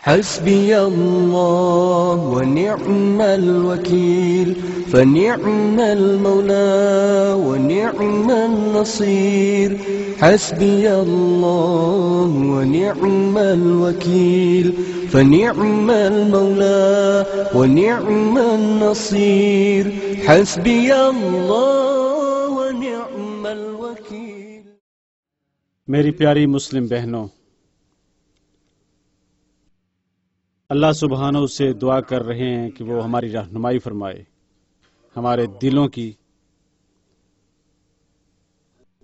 حسبي الله ونعم الوكيل فنعم المولى ونعم النصير حسبي الله ونعم الوكيل فنعم المولى ونعم النصير حسبي الله ونعم الوكيل. میری پیاری مسلم بہنوں، اللہ سبحانہ سے دعا کر رہے ہیں کہ وہ ہماری رہنمائی فرمائے ہمارے دلوں کی،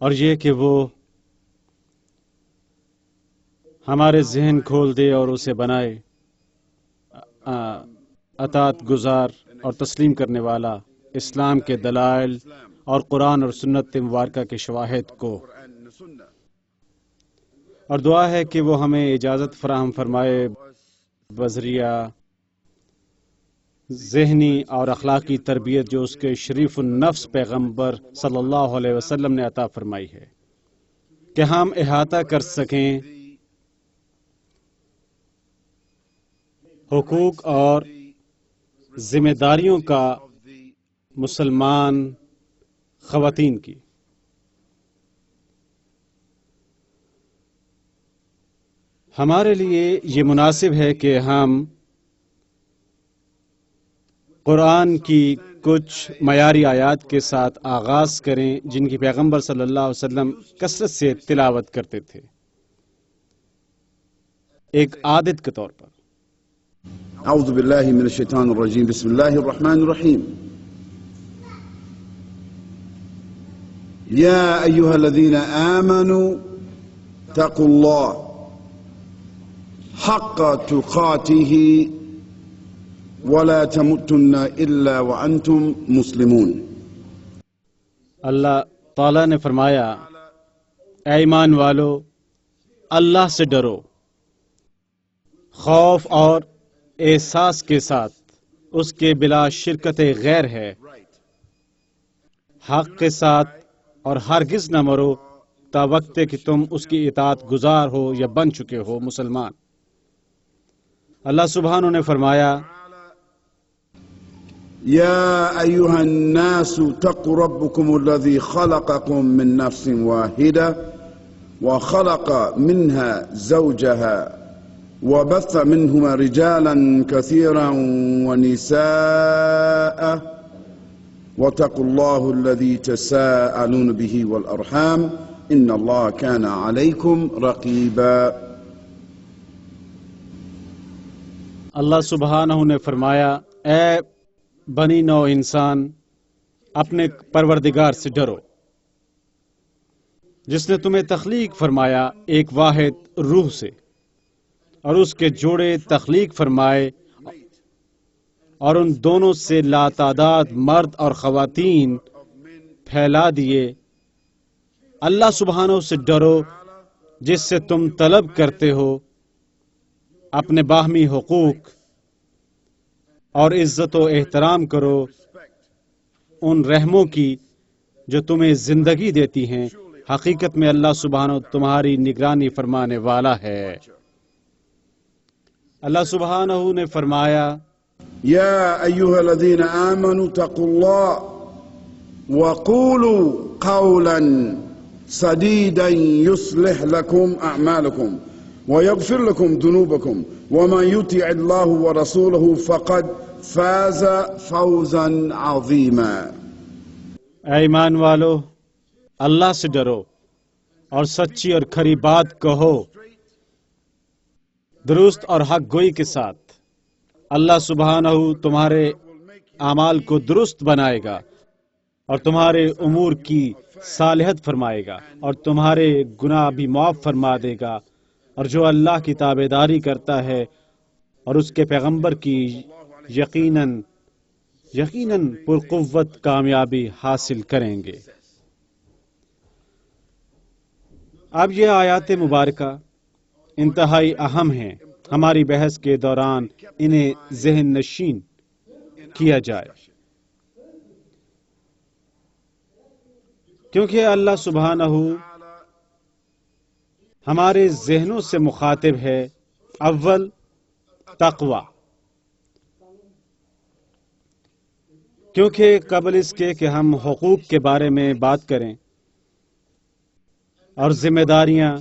اور یہ کہ وہ ہمارے ذہن کھول دے اور اسے بنائے اطاعت گزار اور تسلیم کرنے والا اسلام کے دلائل اور قرآن اور سنت مبارکہ کے شواہد کو، اور دعا ہے کہ وہ ہمیں اجازت فراہم فرمائے بذریعہ ذہنی اور اخلاقی تربیت جو اس کے شریف النفس پیغمبر صلی اللہ علیہ وسلم نے عطا فرمائی ہے، کہ ہم احاطہ کر سکیں حقوق اور ذمہ داریوں کا مسلمان خواتین کی۔ ہمارے لیے یہ مناسب ہے کہ ہم قرآن کی کچھ معیاری آیات کے ساتھ آغاز کریں جن کی پیغمبر صلی اللہ علیہ وسلم کثرت سے تلاوت کرتے تھے، ایک عادت کے طور پر۔ اعوذ باللہ من الشیطان الرجیم، بسم اللہ الرحمن الرحیم۔ یا ایہا الذین آمنوا اتقوا اللہ حق تقاته ولا تموتن الا وانتم مسلمون۔ اللہ تعالیٰ نے فرمایا، اے ایمان والو، اللہ سے ڈرو خوف اور احساس کے ساتھ، اس کے بلا شرکت غیر ہے، حق کے ساتھ، اور ہرگز نہ مرو تا وقت کہ تم اس کی اطاعت گزار ہو یا بن چکے ہو مسلمان۔ اللہ سبحانہ نے فرمایا، يا أيها الناس اتقوا ربكم الذي خلقكم من نفس واحدة وخلق منها زوجها وبث منهما رجالا كثيرا ونساء واتقوا الله الذي تساءلون به والأرحام إن الله كان عليكم رقيبا۔ اللہ سبحانہ نے فرمایا، اے بنی نو انسان، اپنے پروردگار سے ڈرو جس نے تمہیں تخلیق فرمایا ایک واحد روح سے، اور اس کے جوڑے تخلیق فرمائے، اور ان دونوں سے لاتعداد مرد اور خواتین پھیلا دیے۔ اللہ سبحانہ سے ڈرو جس سے تم طلب کرتے ہو اپنے باہمی حقوق، اور عزت و احترام کرو ان رحموں کی جو تمہیں زندگی دیتی ہیں، حقیقت میں اللہ سبحانہ تمہاری نگرانی فرمانے والا ہے۔ اللہ سبحانہ نے فرمایا، یا ایہا الذین آمنوا اتقوا اللہ وقولوا قولا سدیدا یصلح لکم اعمالکم ويغفر لكم ذنوبكم ومن يطع الله ورسوله فقد فاز فوزا عظيما۔ اے ایمان والو، اللہ سے ڈرو اور سچی اور کھری بات کہو درست اور حق گوئی کے ساتھ۔ اللہ سبحانہ تمہارے اعمال کو درست بنائے گا اور تمہارے امور کی صالحت فرمائے گا، اور تمہارے گناہ بھی معاف فرما دے گا، اور جو اللہ کی تابعداری کرتا ہے اور اس کے پیغمبر کی یقیناً پرقوت کامیابی حاصل کریں گے۔ اب یہ آیات مبارکہ انتہائی اہم ہیں، ہماری بحث کے دوران انہیں ذہن نشین کیا جائے، کیونکہ اللہ سبحانہ ہمارے ذہنوں سے مخاطب ہے۔ اول تقوی، کیونکہ قبل اس کے کہ ہم حقوق کے بارے میں بات کریں اور ذمہ داریاں،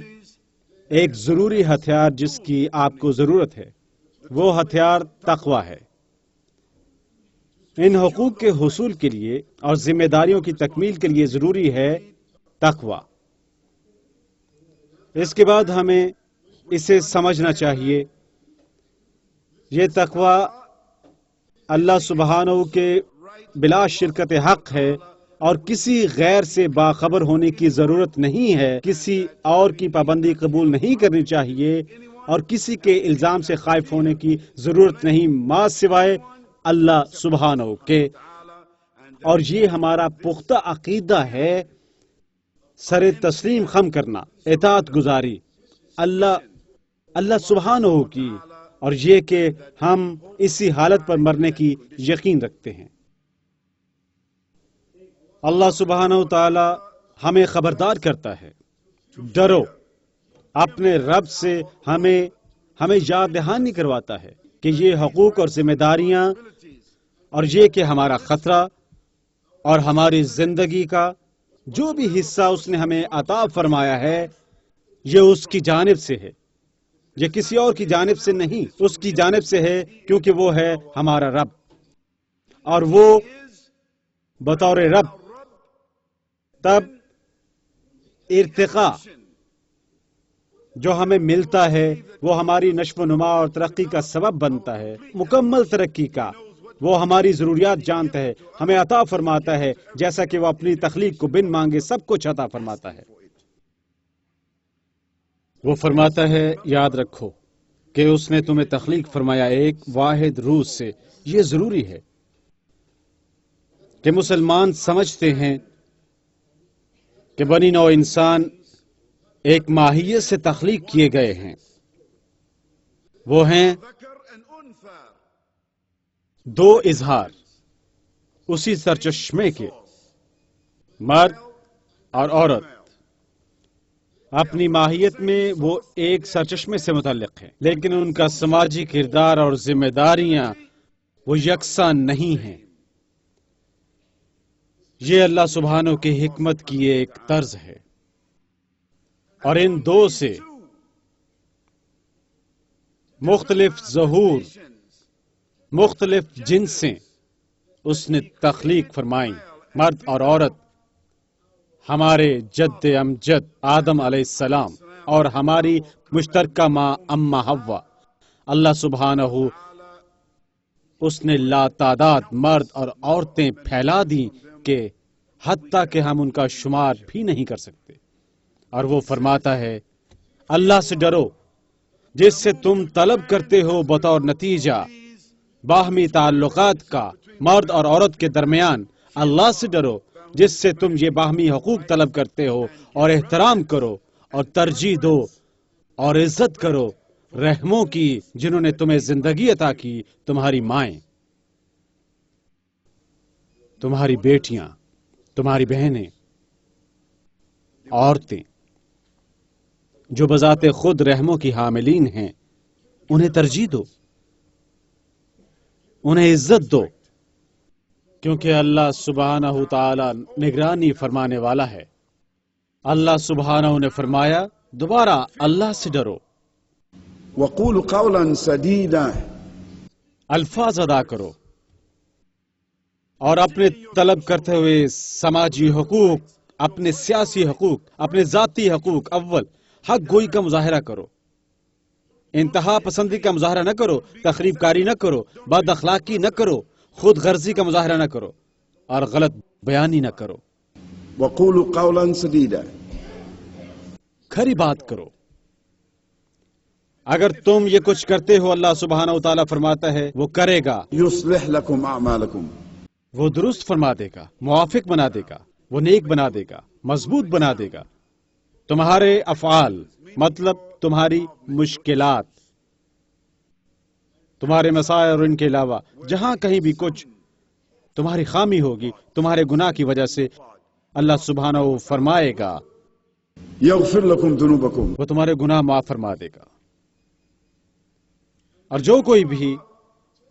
ایک ضروری ہتھیار جس کی آپ کو ضرورت ہے وہ ہتھیار تقوی ہے۔ ان حقوق کے حصول کے لیے اور ذمہ داریوں کی تکمیل کے لیے ضروری ہے تقوی۔ اس کے بعد ہمیں اسے سمجھنا چاہیے، یہ تقوی اللہ سبحانہ کے بلا شرکت حق ہے اور کسی غیر سے باخبر ہونے کی ضرورت نہیں ہے، کسی اور کی پابندی قبول نہیں کرنی چاہیے اور کسی کے الزام سے خائف ہونے کی ضرورت نہیں ما سوائے اللہ سبحانہ کے۔ اور یہ ہمارا پختہ عقیدہ ہے، سر تسلیم خم کرنا، اطاعت گزاری اللہ سبحانہ کی، اور یہ کہ ہم اسی حالت پر مرنے کی یقین رکھتے ہیں۔ اللہ سبحانہ تعالی ہمیں خبردار کرتا ہے، ڈرو اپنے رب سے، ہمیں یاد دہانی کرواتا ہے کہ یہ حقوق اور ذمہ داریاں اور یہ کہ ہمارا خطرہ اور ہماری زندگی کا جو بھی حصہ اس نے ہمیں عطا فرمایا ہے یہ اس کی جانب سے ہے، یہ کسی اور کی جانب سے نہیں، اس کی جانب سے ہے، کیونکہ وہ ہے ہمارا رب، اور وہ بطور رب تب ارتقاء جو ہمیں ملتا ہے وہ ہماری نشو و نما اور ترقی کا سبب بنتا ہے، مکمل ترقی کا۔ وہ ہماری ضروریات جانتا ہے، ہمیں عطا فرماتا ہے جیسا کہ وہ اپنی تخلیق کو بن مانگے سب کچھ عطا فرماتا ہے۔ وہ فرماتا ہے، یاد رکھو کہ اس نے تمہیں تخلیق فرمایا ایک واحد روح سے۔ یہ ضروری ہے کہ مسلمان سمجھتے ہیں کہ بنی نوع انسان ایک ماہیت سے تخلیق کیے گئے ہیں، وہ ہیں دو اظہار اسی سرچشمے کے، مرد اور عورت۔ اپنی ماہیت میں وہ ایک سرچشمے سے متعلق ہیں، لیکن ان کا سماجی کردار اور ذمہ داریاں وہ یکساں نہیں ہیں۔ یہ اللہ سبحانہ کی حکمت کی ایک طرز ہے، اور ان دو سے مختلف ظہور، مختلف جنسیں اس نے تخلیق فرمائیں، مرد اور عورت، ہمارے جد امجد آدم علیہ السلام اور ہماری مشترکہ ماں اما حوا۔ اللہ سبحانہ اس نے لا تعداد مرد اور عورتیں پھیلا دیں کہ حتیٰ کہ ہم ان کا شمار بھی نہیں کر سکتے۔ اور وہ فرماتا ہے، اللہ سے ڈرو جس سے تم طلب کرتے ہو بطور نتیجہ باہمی تعلقات کا مرد اور عورت کے درمیان، اللہ سے ڈرو جس سے تم یہ باہمی حقوق طلب کرتے ہو، اور احترام کرو اور ترجیح دو اور عزت کرو رحموں کی جنہوں نے تمہیں زندگی عطا کی، تمہاری مائیں، تمہاری بیٹیاں، تمہاری بہنیں، عورتیں جو بذات خود رحموں کی حاملین ہیں، انہیں ترجیح دو، انہیں عزت دو، کیونکہ اللہ سبحانہ تعالی نگرانی فرمانے والا ہے۔ اللہ سبحانہ نے فرمایا، دوبارہ اللہ سے ڈرو، وقولوا قولا سديدا، الفاظ ادا کرو، اور اپنے طلب کرتے ہوئے سماجی حقوق، اپنے سیاسی حقوق، اپنے ذاتی حقوق، اول حق گوئی کا مظاہرہ کرو، انتہا پسندی کا مظاہرہ نہ کرو، تخریب کاری نہ کرو، بد اخلاقی نہ کرو، خود غرضی کا مظاہرہ نہ کرو، اور غلط بیانی نہ کرو، وقولوا قولا سديدا۔ کھری بات کرو۔ اگر تم یہ کچھ کرتے ہو، اللہ سبحانہ و تعالیٰ فرماتا ہے وہ کرے گا، يصلح لكم أعمالكم، وہ درست فرما دے گا، موافق بنا دے گا، وہ نیک بنا دے گا، مضبوط بنا دے گا تمہارے افعال، مطلب تمہاری مشکلات، تمہارے مسائل، اور ان کے علاوہ جہاں کہیں بھی کچھ تمہاری خامی ہوگی تمہارے گناہ کی وجہ سے، اللہ سبحانہ فرمائے گا يغفر لكم ذنوبكم، وہ تمہارے گناہ معاف فرما دے گا۔ اور جو کوئی بھی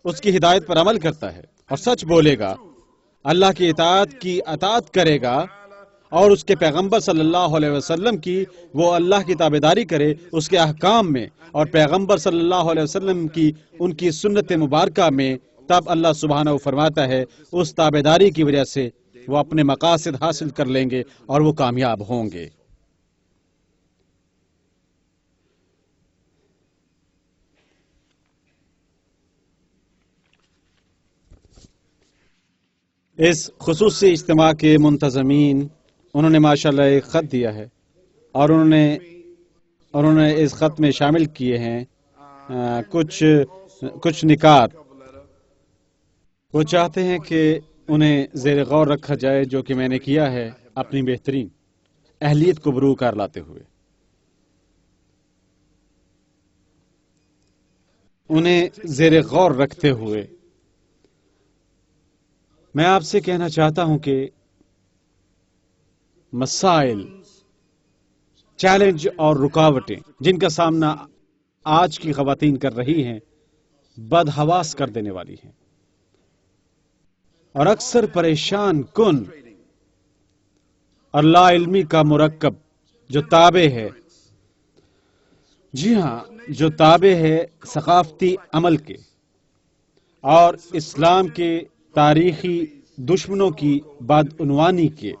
اس کی ہدایت پر عمل کرتا ہے اور سچ بولے گا، اللہ کی اطاعت کرے گا اور اس کے پیغمبر صلی اللہ علیہ وسلم کی وہ اللہ کی تابعداری کرے اس کے احکام میں، اور پیغمبر صلی اللہ علیہ وسلم کی ان کی سنت مبارکہ میں، تب اللہ سبحانہ و فرماتا ہے اس تابعداری کی وجہ سے وہ اپنے مقاصد حاصل کر لیں گے اور وہ کامیاب ہوں گے۔ اس خصوصی اجتماع کے منتظمین انہوں نے ماشاءاللہ ایک خط دیا ہے اور انہوں نے اس خط میں شامل کیے ہیں کچھ نکات۔ وہ چاہتے ہیں کہ انہیں زیر غور رکھا جائے، جو کہ میں نے کیا ہے اپنی بہترین اہلیت کو بروکار لاتے ہوئے۔ انہیں زیر غور رکھتے ہوئے میں آپ سے کہنا چاہتا ہوں کہ مسائل، چیلنج اور رکاوٹیں جن کا سامنا آج کی خواتین کر رہی ہیں بدحواس کر دینے والی ہیں اور اکثر پریشان کن اور لا علمی کا مرکب جو تابع ہے، جی ہاں، جو تابع ہے ثقافتی عمل کے اور اسلام کے تاریخی دشمنوں کی بدعنوانی کے۔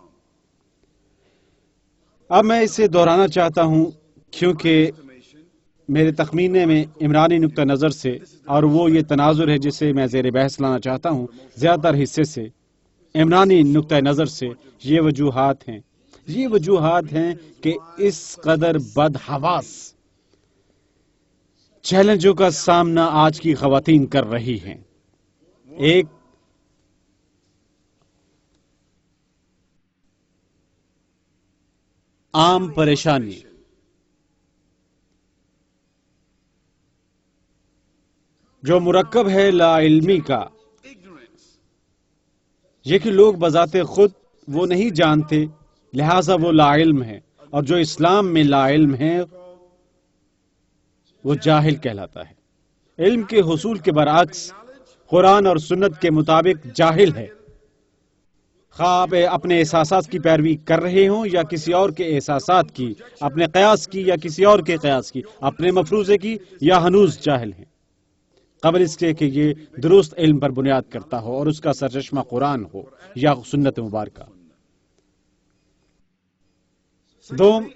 اب میں اسے دہرانا چاہتا ہوں کیونکہ میرے تخمینے میں عمرانی نقطہ نظر سے، اور وہ یہ تناظر ہے جسے میں زیر بحث لانا چاہتا ہوں، زیادہ تر حصے سے عمرانی نقطہ نظر سے یہ وجوہات ہیں کہ اس قدر بدحواس چیلنجوں کا سامنا آج کی خواتین کر رہی ہیں۔ ایک عام پریشانی جو مرکب ہے لا علمی کا، یہ کہ لوگ بذات خود وہ نہیں جانتے، لہذا وہ لا علم ہے، اور جو اسلام میں لا علم ہے وہ جاہل کہلاتا ہے۔ علم کے حصول کے برعکس قرآن اور سنت کے مطابق جاہل ہے، خواہ آپ اپنے احساسات کی پیروی کر رہے ہوں یا کسی اور کے احساسات کی، اپنے قیاس کی یا کسی اور کے قیاس کی، اپنے مفروضے کی، یا ہنوز جاہل ہیں قبل اس کے کہ یہ درست علم پر بنیاد کرتا ہو اور اس کا سرچشمہ قرآن ہو یا سنت مبارکہ۔ دوم،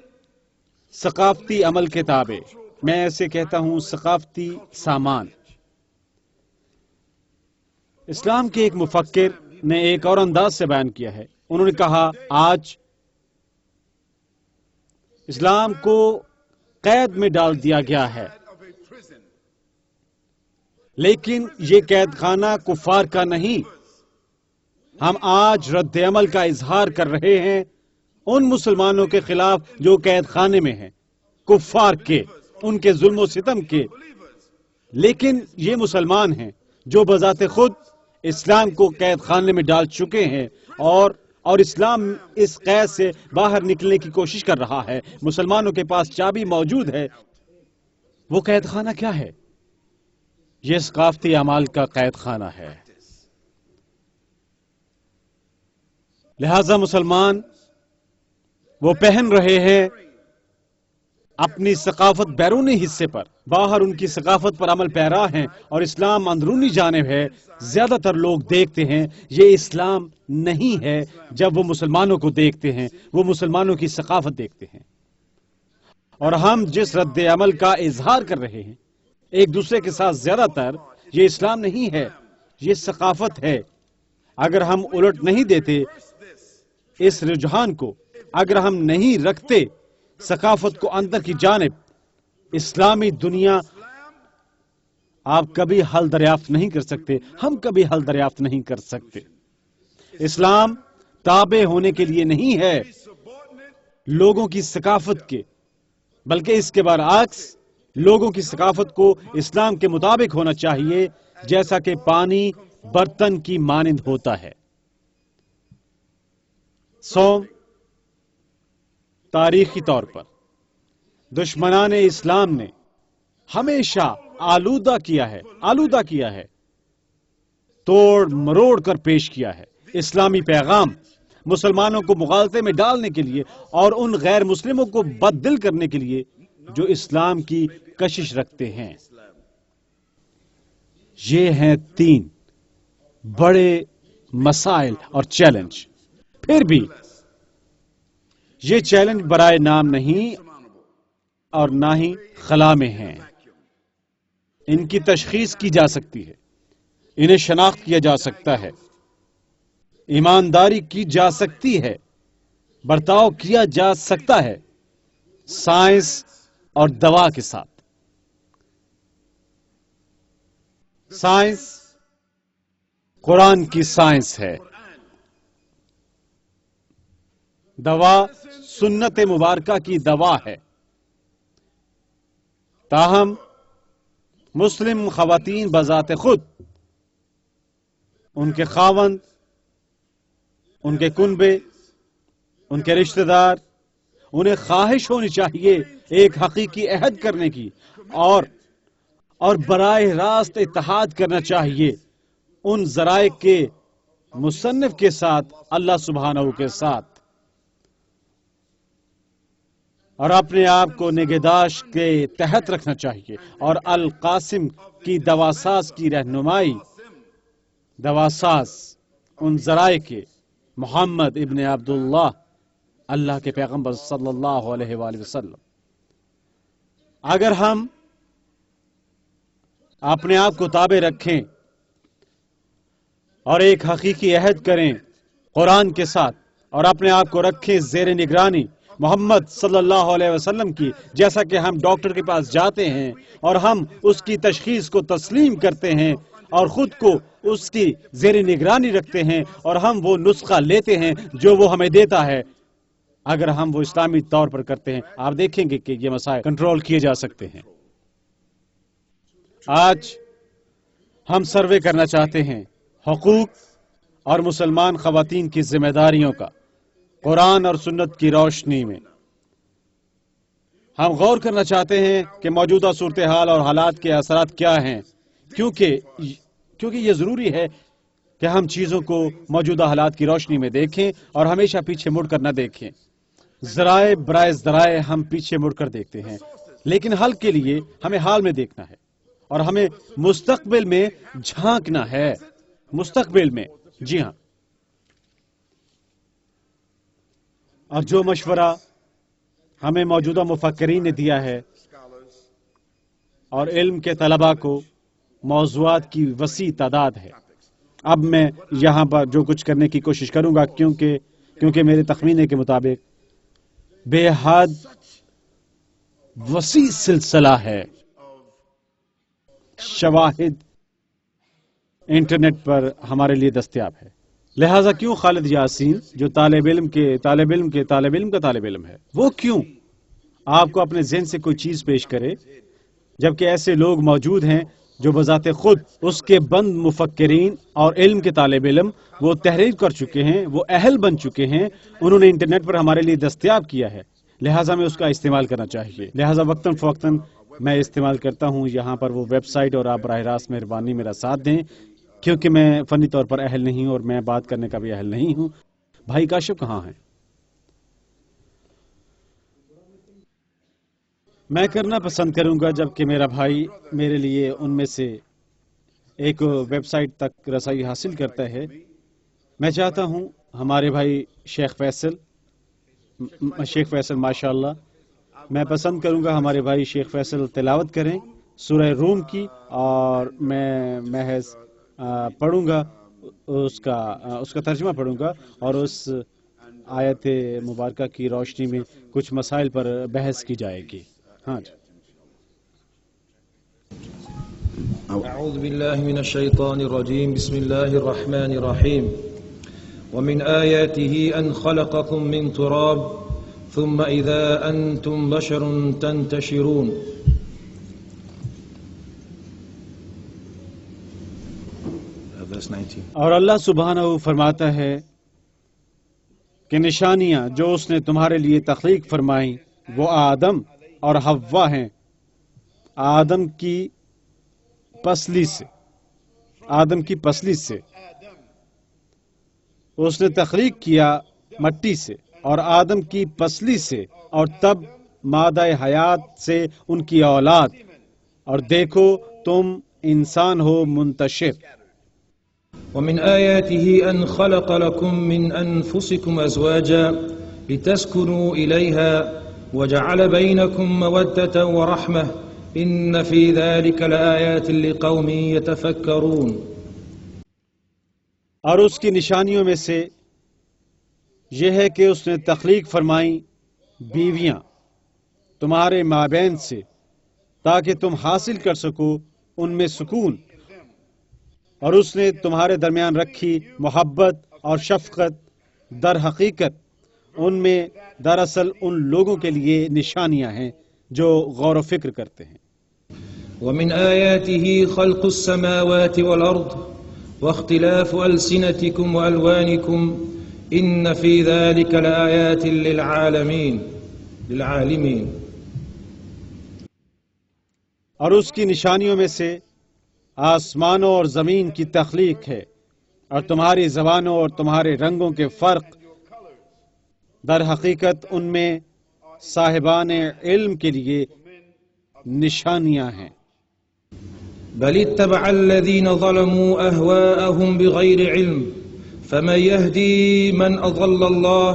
ثقافتی عمل کے تابع، میں ایسے کہتا ہوں ثقافتی سامان۔ اسلام کے ایک مفکر نے ایک اور انداز سے بیان کیا ہے، انہوں نے کہا آج اسلام کو قید میں ڈال دیا گیا ہے، لیکن یہ قید خانہ کفار کا نہیں۔ ہم آج رد عمل کا اظہار کر رہے ہیں ان مسلمانوں کے خلاف جو قید خانے میں ہیں، کفار کے، ان کے ظلم و ستم کے، لیکن یہ مسلمان ہیں جو بذات خود اسلام کو قید خانے میں ڈال چکے ہیں اور اسلام اس قید سے باہر نکلنے کی کوشش کر رہا ہے۔ مسلمانوں کے پاس چابی موجود ہے۔ وہ قید خانہ کیا ہے؟ یہ ثقافتی اعمال کا قید خانہ ہے۔ لہذا مسلمان وہ پہن رہے ہیں اپنی ثقافت بیرونی حصے پر، باہر ان کی ثقافت پر عمل پیرا ہیں، اور اسلام اندرونی جانب ہے۔ زیادہ تر لوگ دیکھتے ہیں یہ اسلام نہیں ہے، جب وہ مسلمانوں کو دیکھتے ہیں وہ مسلمانوں کی ثقافت دیکھتے ہیں۔ اور ہم جس رد عمل کا اظہار کر رہے ہیں ایک دوسرے کے ساتھ، زیادہ تر یہ اسلام نہیں ہے، یہ ثقافت ہے۔ اگر ہم الٹ نہیں دیتے اس رجحان کو، اگر ہم نہیں رکھتے ثقافت کو اندر کی جانب، اسلامی دنیا، آپ کبھی حل دریافت نہیں کر سکتے، ہم کبھی حل دریافت نہیں کر سکتے۔ اسلام تابع ہونے کے لیے نہیں ہے لوگوں کی ثقافت کے، بلکہ اس کے برعکس لوگوں کی ثقافت کو اسلام کے مطابق ہونا چاہیے، جیسا کہ پانی برتن کی مانند ہوتا ہے۔ سوم، تاریخی طور پر دشمنان اسلام نے ہمیشہ آلودہ کیا ہے، توڑ مروڑ کر پیش کیا ہے۔ اسلامی پیغام مسلمانوں کو مغالطے میں ڈالنے کے لیے اور ان غیر مسلموں کو بد دل کرنے کے لیے جو اسلام کی کشش رکھتے ہیں۔ یہ ہیں 3 بڑے مسائل اور چیلنج۔ پھر بھی یہ چیلنج برائے نام نہیں اور نہ ہی خلا میں ہیں۔ ان کی تشخیص کی جا سکتی ہے، انہیں شناخت کیا جا سکتا ہے، ایمانداری کی جا سکتی ہے، برتاؤ کیا جا سکتا ہے سائنس اور دوا کے ساتھ۔ سائنس قرآن کی سائنس ہے، دوا سنت مبارکہ کی دوا ہے۔ تاہم مسلم خواتین بذات خود، ان کے خاوند، ان کے کنبے، ان کے رشتہ دار، انہیں خواہش ہونی چاہیے ایک حقیقی عہد کرنے کی اور براہ راست اتحاد کرنا چاہیے ان ذرائع کے مصنف کے ساتھ، اللہ سبحانہ کے ساتھ، اور اپنے آپ کو نگہداشت کے تحت رکھنا چاہیے اور القاسم کی دواساز کی رہنمائی، دواساز ان ذرائع کے محمد ابن عبداللہ، اللہ کے پیغمبر صلی اللہ علیہ وآلہ وسلم۔ اگر ہم اپنے آپ کو تابع رکھیں اور ایک حقیقی عہد کریں قرآن کے ساتھ اور اپنے آپ کو رکھیں زیر نگرانی محمد صلی اللہ علیہ وسلم کی، جیسا کہ ہم ڈاکٹر کے پاس جاتے ہیں اور ہم اس کی تشخیص کو تسلیم کرتے ہیں اور خود کو اس کی زیر نگرانی رکھتے ہیں اور ہم وہ نسخہ لیتے ہیں جو وہ ہمیں دیتا ہے، اگر ہم وہ اسلامی طور پر کرتے ہیں، آپ دیکھیں گے کہ یہ مسائل کنٹرول کیے جا سکتے ہیں۔ آج ہم سروے کرنا چاہتے ہیں حقوق اور مسلمان خواتین کی ذمہ داریوں کا قرآن اور سنت کی روشنی میں۔ ہم غور کرنا چاہتے ہیں کہ موجودہ صورتحال اور حالات کے اثرات کیا ہیں، کیونکہ یہ ضروری ہے کہ ہم چیزوں کو موجودہ حالات کی روشنی میں دیکھیں اور ہمیشہ پیچھے مڑ کر نہ دیکھیں۔ ذرائع برائے ذرائع ہم پیچھے مڑ کر دیکھتے ہیں، لیکن حل کے لیے ہمیں حال میں دیکھنا ہے اور ہمیں مستقبل میں جھانکنا ہے۔ مستقبل میں، جی ہاں، اور جو مشورہ ہمیں موجودہ مفکرین نے دیا ہے اور علم کے طلباء کو موضوعات کی وسیع تعداد ہے۔ اب میں یہاں پر جو کچھ کرنے کی کوشش کروں گا کیونکہ میرے تخمینے کے مطابق بے حد وسیع سلسلہ ہے، شواہد انٹرنیٹ پر ہمارے لیے دستیاب ہے۔ لہٰذا کیوں خالد یاسین جو طالب علم کا طالب علم ہے، وہ کیوں آپ کو اپنے ذہن سے کوئی چیز پیش کرے جبکہ ایسے لوگ موجود ہیں جو بذات خود اس کے بند مفکرین اور علم کے طالب علم، وہ تحریر کر چکے ہیں، وہ اہل بن چکے ہیں، انہوں نے انٹرنیٹ پر ہمارے لیے دستیاب کیا ہے، لہٰذا میں اس کا استعمال کرنا چاہیے۔ لہٰذا وقتاً فوقتاً میں استعمال کرتا ہوں یہاں پر وہ ویب سائٹ، اور آپ براہ راست مہربانی میرا ساتھ دیں، کیونکہ میں فنی طور پر اہل نہیں ہوں اور میں بات کرنے کا بھی اہل نہیں ہوں۔ بھائی کاشف کہاں ہیں؟ میں کرنا پسند کروں گا جبکہ میرا بھائی میرے لیے ان میں سے ایک ویب سائٹ تک رسائی حاصل کرتا ہے۔ میں چاہتا ہوں ہمارے بھائی شیخ فیصل ماشاءاللہ، میں پسند کروں گا ہمارے بھائی شیخ فیصل تلاوت کریں سورہ روم کی، اور میں محض پڑھوں گا اس کا ترجمہ پڑھوں گا اور اس آیت مبارکہ کی روشنی میں کچھ مسائل پر بحث کی جائے گی۔ ہاں جی۔ أعوذ بالله من الشيطان الرجيم بسم الله الرحمن الرحيم ومن آياته أن خلقكم من تراب ثم إذا أنتم بشر تنتشرون اور اللہ سبحانہ فرماتا ہے کہ نشانیاں جو اس نے تمہارے لیے تخلیق فرمائیں وہ آدم اور حوا ہیں۔ آدم کی پسلی سے، آدم کی پسلی سے اس نے تخلیق کیا مٹی سے اور آدم کی پسلی سے، اور تب مادہ حیات سے ان کی اولاد، اور دیکھو تم انسان ہو منتشر۔ ومن آياته أن خلق لكم من أنفسكم أزواجا لتسكنوا إليها وجعل بينكم مودة ورحمة إن في ذلك لآيات لقوم يتفكرون۔ اور اس کی نشانیوں میں سے یہ ہے کہ اس نے تخلیق فرمائی بیویاں تمہارے مابین سے تاکہ تم حاصل کر سکو ان میں سکون، اور اس نے تمہارے درمیان رکھی محبت اور شفقت، در حقیقت ان میں دراصل ان لوگوں کے لیے نشانیاں ہیں جو غور و فکر کرتے ہیں۔ ومن آياته خلق السماوات والأرض واختلاف ألسنتكم وألوانكم إن في ذلك لآيات للعالمين۔ اور اس کی نشانیوں میں سے آسمانوں اور زمین کی تخلیق ہے، اور تمہاری زبانوں اور تمہارے رنگوں کے فرق، در حقیقت ان میں صاحبان علم کے لیے نشانیاں ہیں۔ بل اتبع الذين ظلموا أهواءهم بغير علم فمن يهدي من أضل الله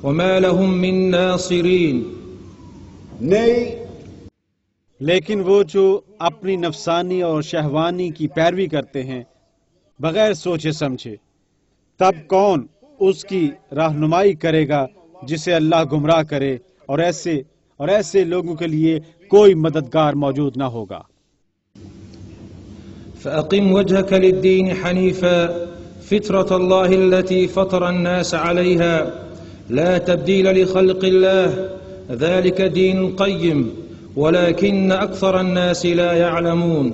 وما لهم من ناصرين۔ لیکن وہ جو اپنی نفسانی اور شہوانی کی پیروی کرتے ہیں بغیر سوچے سمجھے، تب کون اس کی رہنمائی کرے گا جسے اللہ گمراہ کرے، اور ایسے لوگوں کے لیے کوئی مددگار موجود نہ ہوگا۔ فأقم وجهك للدين حنيفا فطرة الله التي فطر الناس عليها لا تبديل لخلق الله ذلك دين قيم ولكن أكثر الناس لا يعلمون۔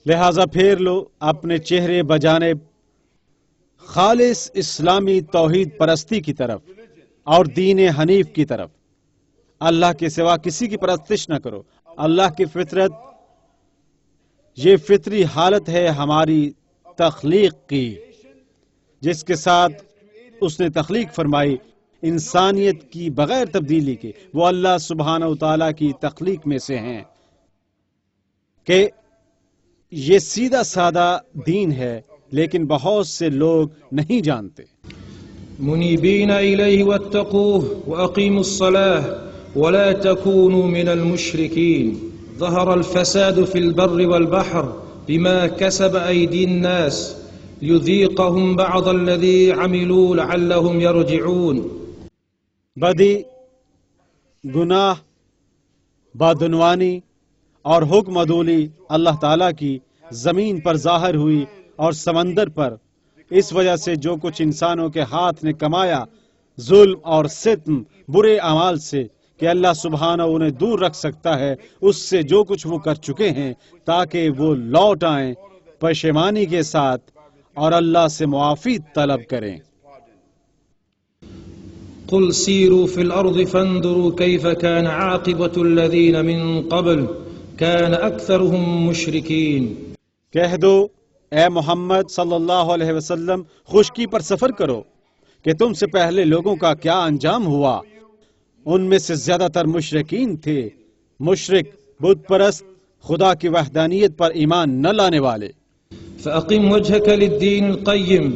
لہذا پھیر لو اپنے چہرے بجانب خالص اسلامی توحید پرستی کی طرف اور دین حنیف کی طرف، اللہ کے سوا کسی کی پرستش نہ کرو۔ اللہ کی فطرت یہ فطری حالت ہے ہماری تخلیق کی، جس کے ساتھ اس نے تخلیق فرمائی انسانیت کی بغیر تبدیلی کے۔ وہ اللہ سبحانہ و تعالیٰ کی تخلیق میں سے ہیں کہ یہ سیدھا سادہ دین ہے، لیکن بہت سے لوگ نہیں جانتے۔ منیبین الیہ واتقوہ واقیموا الصلاة ولا تکونوا من المشرکین۔ ظهر الفساد في البر والبحر بما كسب أيدي الناس ليذيقهم بعض الذي عملوا لعلهم يرجعون۔ بدی، گناہ، بدعنوانی اور حکم عدولی اللہ تعالیٰ کی زمین پر ظاہر ہوئی اور سمندر پر، اس وجہ سے جو کچھ انسانوں کے ہاتھ نے کمایا ظلم اور ستم برے اعمال سے، کہ اللہ سبحانہ انہیں دور رکھ سکتا ہے اس سے جو کچھ وہ کر چکے ہیں، تاکہ وہ لوٹ آئیں پشیمانی کے ساتھ اور اللہ سے معافی طلب کریں۔ قل سیروا فی الارض فانظروا کیف کان عاقبۃ الذین من قبل کان اکثرهم مشرکین۔ کہہ دو اے محمد صلی اللہ علیہ وسلم، خشکی پر سفر کرو کہ تم سے پہلے لوگوں کا کیا انجام ہوا، ان میں سے زیادہ تر مشرکین تھے، مشرک، بت پرست، خدا کی وحدانیت پر ایمان نہ لانے والے۔ فأقم وجهك للدين القيم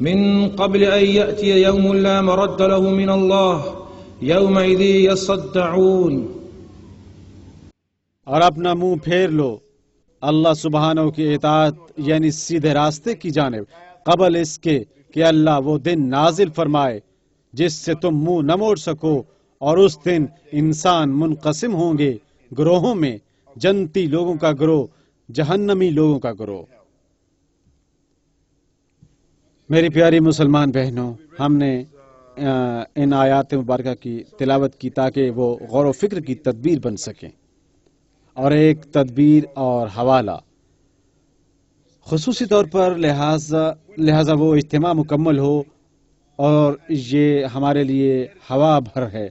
من قبل أن يأتي يوم لا مرد له من الله يومئذ يصدعون۔ اور اپنا منہ پھیر لو اللہ سبحانہ کی اطاعت یعنی سیدھے راستے کی جانب، قبل اس کے کہ اللہ وہ دن نازل فرمائے جس سے تم منہ نہ موڑ سکو، اور اس دن انسان منقسم ہوں گے گروہوں میں، جنتی لوگوں کا گروہ، جہنمی لوگوں کا گروہ۔ میری پیاری مسلمان بہنوں، ہم نے ان آیات مبارکہ کی تلاوت کی تاکہ وہ غور و فکر کی تدبیر بن سکیں، اور ایک تدبیر اور حوالہ خصوصی طور پر لہذا وہ اجتماع مکمل ہو، اور یہ ہمارے لیے ہوا بھر ہے۔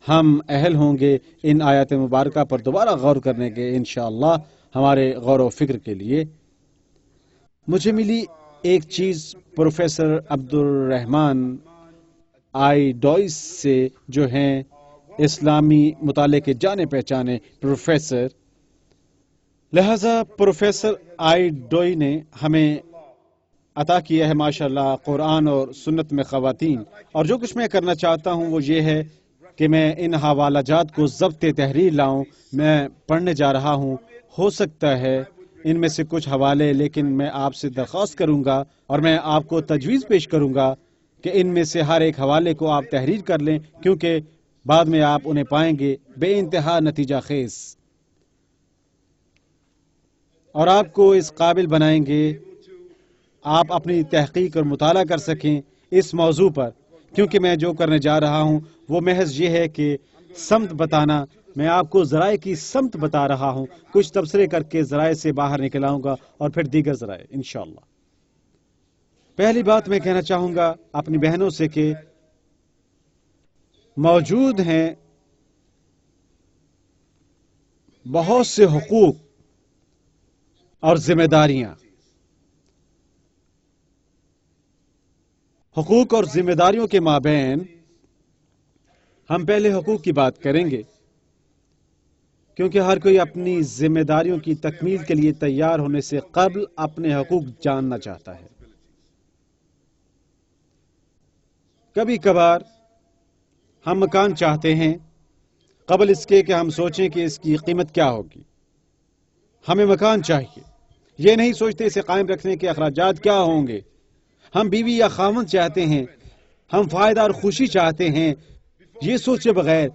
ہم اہل ہوں گے ان آیات مبارکہ پر دوبارہ غور کرنے کے انشاءاللہ۔ ہمارے غور و فکر کے لیے۔ مجھے ملی ایک چیز پروفیسر عبد الرحمن آئی ڈوئس سے، جو ہیں اسلامی مطالعے کے جانے پہچانے پروفیسر۔ لہذا پروفیسر آئی ڈوئی نے ہمیں عطا کیا ہے ماشاءاللہ قرآن اور سنت میں خواتین، اور جو کچھ میں کرنا چاہتا ہوں وہ یہ ہے کہ میں ان حوالہ جات کو ضبط تحریر لاؤں۔ میں پڑھنے جا رہا ہوں، ہو سکتا ہے ان میں سے کچھ حوالے، لیکن میں آپ سے درخواست کروں گا اور میں آپ کو تجویز پیش کروں گا کہ ان میں سے ہر ایک حوالے کو آپ تحریر کر لیں، کیونکہ بعد میں آپ انہیں پائیں گے بے انتہا نتیجہ خیز، اور آپ کو اس قابل بنائیں گے آپ اپنی تحقیق اور مطالعہ کر سکیں اس موضوع پر۔ کیونکہ میں جو کرنے جا رہا ہوں وہ محض یہ ہے کہ سمت بتانا، میں آپ کو ذرائع کی سمت بتا رہا ہوں، کچھ تبصرے کر کے ذرائع سے باہر نکل آؤں گا اور پھر دیگر ذرائع انشاءاللہ۔ پہلی بات میں کہنا چاہوں گا اپنی بہنوں سے کہ موجود ہیں بہت سے حقوق اور ذمہ داریاں۔ حقوق اور ذمہ داریوں کے مابین ہم پہلے حقوق کی بات کریں گے، کیونکہ ہر کوئی اپنی ذمہ داریوں کی تکمیل کے لیے تیار ہونے سے قبل اپنے حقوق جاننا چاہتا ہے۔ کبھی کبھار ہم مکان چاہتے ہیں قبل اس کے کہ ہم سوچیں کہ اس کی قیمت کیا ہوگی۔ ہمیں مکان چاہیے، یہ نہیں سوچتے اسے قائم رکھنے کے اخراجات کیا ہوں گے۔ ہم بیوی یا خاوند چاہتے ہیں، ہم فائدہ اور خوشی چاہتے ہیں، یہ سوچے بغیر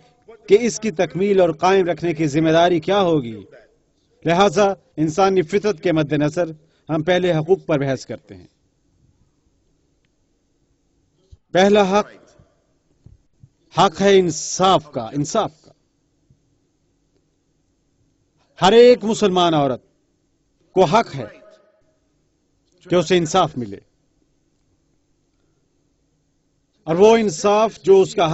کہ اس کی تکمیل اور قائم رکھنے کی ذمہ داری کیا ہوگی۔ لہذا انسانی فطرت کے مد نظر ہم پہلے حقوق پر بحث کرتے ہیں۔ پہلا حق ہے انصاف کا۔ ہر ایک مسلمان عورت کو حق ہے کہ اسے انصاف ملے، اور وہ انصاف جو اس کا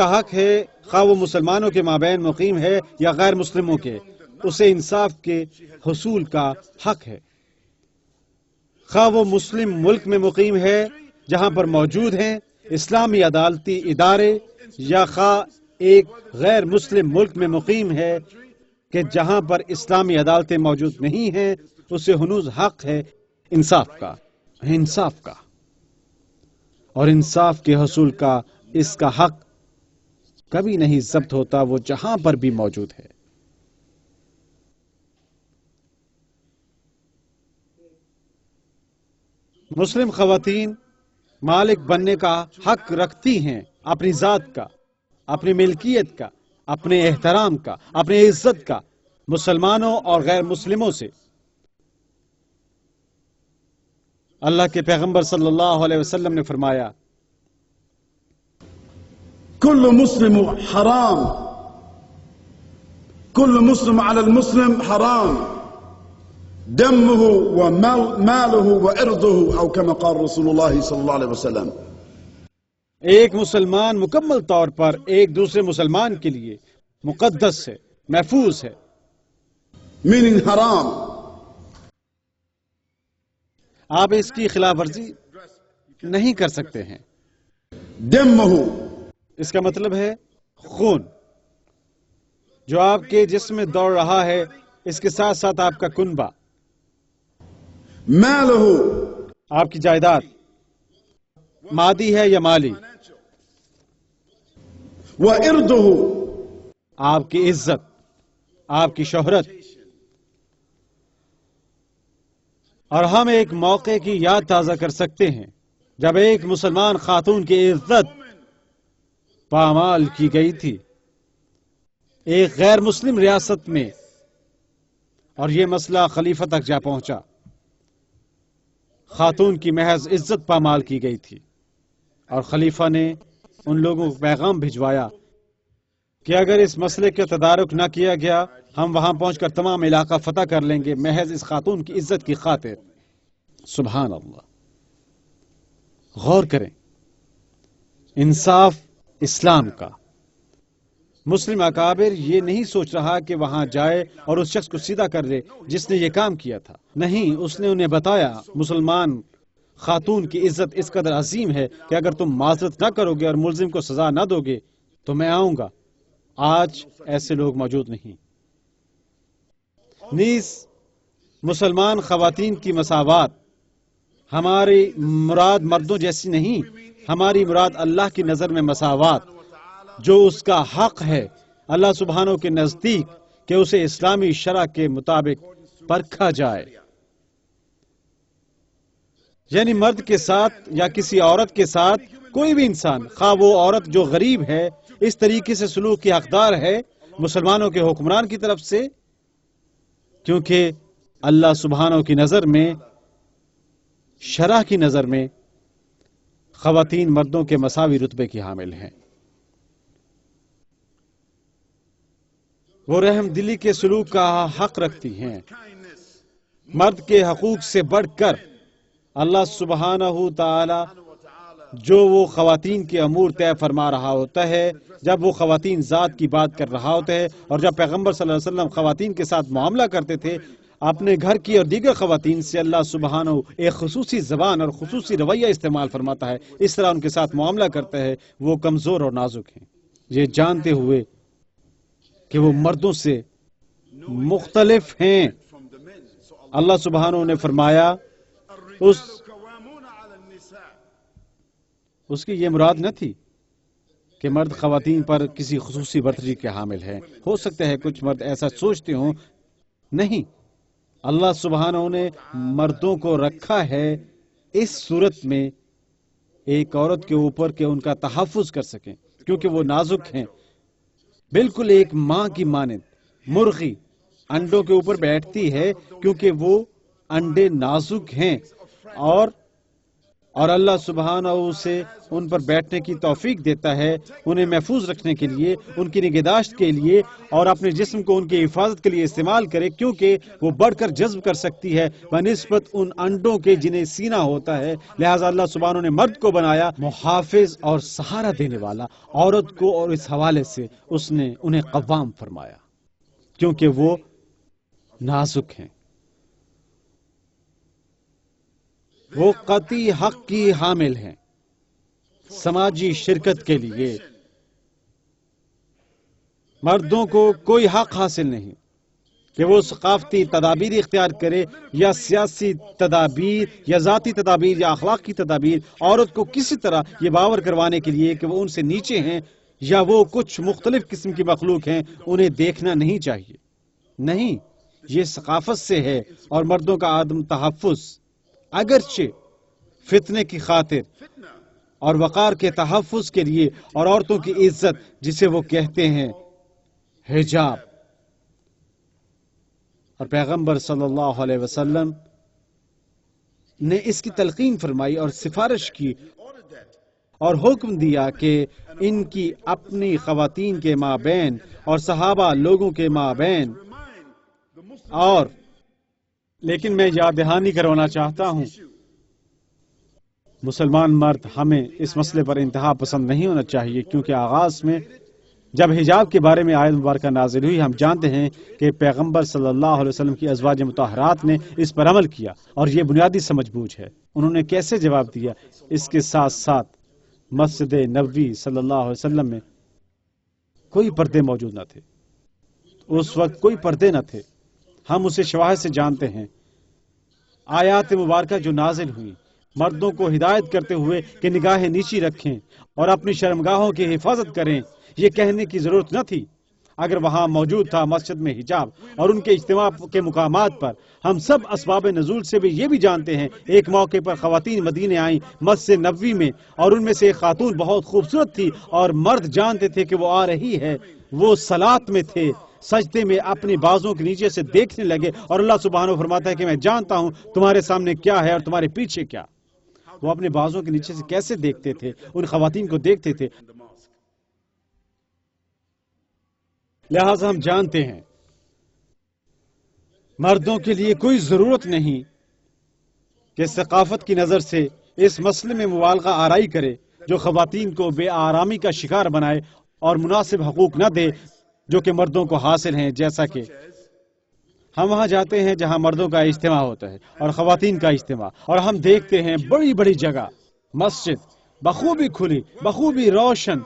حق ہے، خواہ وہ مسلمانوں کے مابین مقیم ہے یا غیر مسلموں کے، اسے انصاف کے حصول کا حق ہے۔ خواہ وہ مسلم ملک میں مقیم ہے جہاں پر موجود ہیں اسلامی عدالتی ادارے، یا خواہ ایک غیر مسلم ملک میں مقیم ہے کہ جہاں پر اسلامی عدالتیں موجود نہیں ہیں، اسے ہنوز حق ہے انصاف کا، اور انصاف کے حصول کا اس کا حق کبھی نہیں ضبط ہوتا، وہ جہاں پر بھی موجود ہے۔ مسلم خواتین مالک بننے کا حق رکھتی ہیں، اپنی ذات کا، اپنی ملکیت کا، اپنے احترام کا، اپنی عزت کا، مسلمانوں اور غیر مسلموں سے۔ اللہ کے پیغمبر صلی اللہ علیہ وسلم نے فرمایا، كل مسلم حرام، كل مسلم على المسلم حرام، دمه وماله وعرضه، أو كما قال رسول الله صلى الله عليه وسلم۔ ایک مسلمان مکمل طور پر ایک دوسرے مسلمان کے لیے مقدس ہے، محفوظ ہے۔ meaning حرام۔ آپ اس کی خلاف ورزی نہیں کر سکتے ہیں۔ دمه، اس کا مطلب ہے خون جو آپ کے جسم میں دوڑ رہا ہے، اس کے ساتھ ساتھ آپ کا کنبہ، ماله، آپ کی جائیداد، مادی ہے یا مالی، وعرضه، آپ کی عزت، آپ کی شہرت۔ اور ہم ایک موقع کی یاد تازہ کر سکتے ہیں جب ایک مسلمان خاتون کی عزت پامال کی گئی تھی ایک غیر مسلم ریاست میں، اور یہ مسئلہ خلیفہ تک جا پہنچا۔ خاتون کی محض عزت پامال کی گئی تھی، اور خلیفہ نے ان لوگوں کو پیغام بھجوایا کہ اگر اس مسئلے کا تدارک نہ کیا گیا، ہم وہاں پہنچ کر تمام علاقہ فتح کر لیں گے محض اس خاتون کی عزت کی خاطر۔ سبحان اللہ، غور کریں، انصاف اسلام کا، مسلم اکابر یہ نہیں سوچ رہا کہ وہاں جائے اور اس شخص کو سیدھا کر دے جس نے یہ کام کیا تھا، نہیں، اس نے انہیں بتایا مسلمان خاتون کی عزت اس قدر عظیم ہے کہ اگر تم معذرت نہ کرو گے اور ملزم کو سزا نہ دو گے تو میں آؤں گا۔ آج ایسے لوگ موجود نہیں۔ نیز مسلمان خواتین کی مساوات ہماری مراد مردوں جیسی نہیں، ہماری مراد اللہ کی نظر میں مساوات، جو اس کا حق ہے اللہ سبحانہ کے نزدیک کہ اسے اسلامی شرع کے مطابق پرکھا جائے۔ یعنی مرد کے ساتھ یا کسی عورت کے ساتھ کوئی بھی انسان، خواہ وہ عورت جو غریب ہے، اس طریقے سے سلوک کی حقدار ہے مسلمانوں کے حکمران کی طرف سے، کیونکہ اللہ سبحانہ کی نظر میں، شرع کی نظر میں خواتین مردوں کے مساوی رتبے کی حامل ہیں۔ وہ رحم دلی کے سلوک کا حق رکھتی ہیں۔ مرد کے حقوق سے بڑھ کر اللہ سبحانہ تعالی جو وہ خواتین کے امور طے فرما رہا ہوتا ہے، جب وہ خواتین ذات کی بات کر رہا ہوتا ہے، اور جب پیغمبر صلی اللہ علیہ وسلم خواتین کے ساتھ معاملہ کرتے تھے اپنے گھر کی اور دیگر خواتین سے، اللہ سبحانہ ایک خصوصی زبان اور خصوصی رویہ استعمال فرماتا ہے، اس طرح ان کے ساتھ معاملہ کرتا ہے۔ وہ کمزور اور نازک ہیں، یہ جانتے ہوئے کہ وہ مردوں سے مختلف ہیں۔ اللہ سبحانہ نے فرمایا اس کی یہ مراد نہ تھی کہ مرد خواتین پر کسی خصوصی برتری کے حامل ہیں۔ ہو سکتا ہے کچھ مرد ایسا سوچتے ہوں، نہیں، اللہ سبحانہ نے مردوں کو رکھا ہے اس صورت میں ایک عورت کے اوپر کہ ان کا تحفظ کر سکیں، کیونکہ وہ نازک ہیں، بالکل ایک ماں کی مانند۔ مرغی انڈوں کے اوپر بیٹھتی ہے کیونکہ وہ انڈے نازک ہیں، اور اللہ سبحانہ اسے ان پر بیٹھنے کی توفیق دیتا ہے، انہیں محفوظ رکھنے کے لیے، ان کی نگہداشت کے لیے، اور اپنے جسم کو ان کی حفاظت کے لیے استعمال کرے، کیونکہ وہ بڑھ کر جذب کر سکتی ہے بنسبت ان انڈوں کے جنہیں سینہ ہوتا ہے۔ لہٰذا اللہ سبحانہ نے مرد کو بنایا محافظ اور سہارا دینے والا عورت کو، اور اس حوالے سے اس نے انہیں قوام فرمایا کیونکہ وہ نازک ہیں۔ وہ قطعی حق کی حامل ہیں سماجی شرکت کے لیے۔ مردوں کو کوئی حق حاصل نہیں کہ وہ ثقافتی تدابیر اختیار کرے، یا سیاسی تدابیر، یا ذاتی تدابیر، یا اخلاقی تدابیر، عورت کو کسی طرح یہ باور کروانے کے لیے کہ وہ ان سے نیچے ہیں یا وہ کچھ مختلف قسم کی مخلوق ہیں، انہیں دیکھنا نہیں چاہیے۔ نہیں، یہ ثقافت سے ہے، اور مردوں کا عدم تحفظ اگرچہ فتنے کی خاطر اور وقار کے تحفظ کے لیے، اور عورتوں کی عزت جسے وہ کہتے ہیں حجاب، اور پیغمبر صلی اللہ علیہ وسلم نے اس کی تلقین فرمائی اور سفارش کی اور حکم دیا کہ ان کی اپنی خواتین کے مابین اور صحابہ لوگوں کے مابین، اور لیکن میں یاد دہانی کروانا چاہتا ہوں، مسلمان مرد ہمیں اس مسئلے پر انتہا پسند نہیں ہونا چاہیے، کیونکہ آغاز میں جب حجاب کے بارے میں آیت مبارکہ نازل ہوئی، ہم جانتے ہیں کہ پیغمبر صلی اللہ علیہ وسلم کی ازواج مطہرات نے اس پر عمل کیا، اور یہ بنیادی سمجھ بوجھ ہے۔ انہوں نے کیسے جواب دیا؟ اس کے ساتھ ساتھ مسجد نبوی صلی اللہ علیہ وسلم میں کوئی پردے موجود نہ تھے، اس وقت کوئی پردے نہ تھے، ہم اسے شواہد سے جانتے ہیں۔ آیات مبارکہ جو نازل ہوئی مردوں کو ہدایت کرتے ہوئے کہ نگاہیں نیچی رکھیں اور اپنی شرمگاہوں کی حفاظت کریں، یہ کہنے کی ضرورت نہ تھی۔ اگر وہاں موجود تھا مسجد میں حجاب اور ان کے اجتماع کے مقامات پر، ہم سب اسباب نزول سے بھی یہ بھی جانتے ہیں، ایک موقع پر خواتین مدینے آئیں مسجد نبوی میں، اور ان میں سے ایک خاتون بہت خوبصورت تھی، اور مرد جانتے تھے کہ وہ آ رہی ہے، وہ صلاۃ میں تھے، سجدے میں اپنی بازوں کے نیچے سے دیکھنے لگے، اور اللہ سبحانہ فرماتا ہے کہ میں جانتا ہوں تمہارے سامنے کیا ہے اور تمہارے پیچھے کیا۔ وہ اپنے بازوں کے نیچے سے کیسے دیکھتے تھے؟ ان خواتین کو دیکھتے تھے۔ لہذا ہم جانتے ہیں مردوں کے لیے کوئی ضرورت نہیں کہ ثقافت کی نظر سے اس مسئلے میں مبالغہ آرائی کرے جو خواتین کو بے آرامی کا شکار بنائے اور مناسب حقوق نہ دے جو کہ مردوں کو حاصل ہیں، جیسا کہ ہم وہاں جاتے ہیں جہاں مردوں کا اجتماع ہوتا ہے اور خواتین کا اجتماع، اور ہم دیکھتے ہیں بڑی بڑی جگہ، مسجد بخوبی کھلی، بخوبی روشن،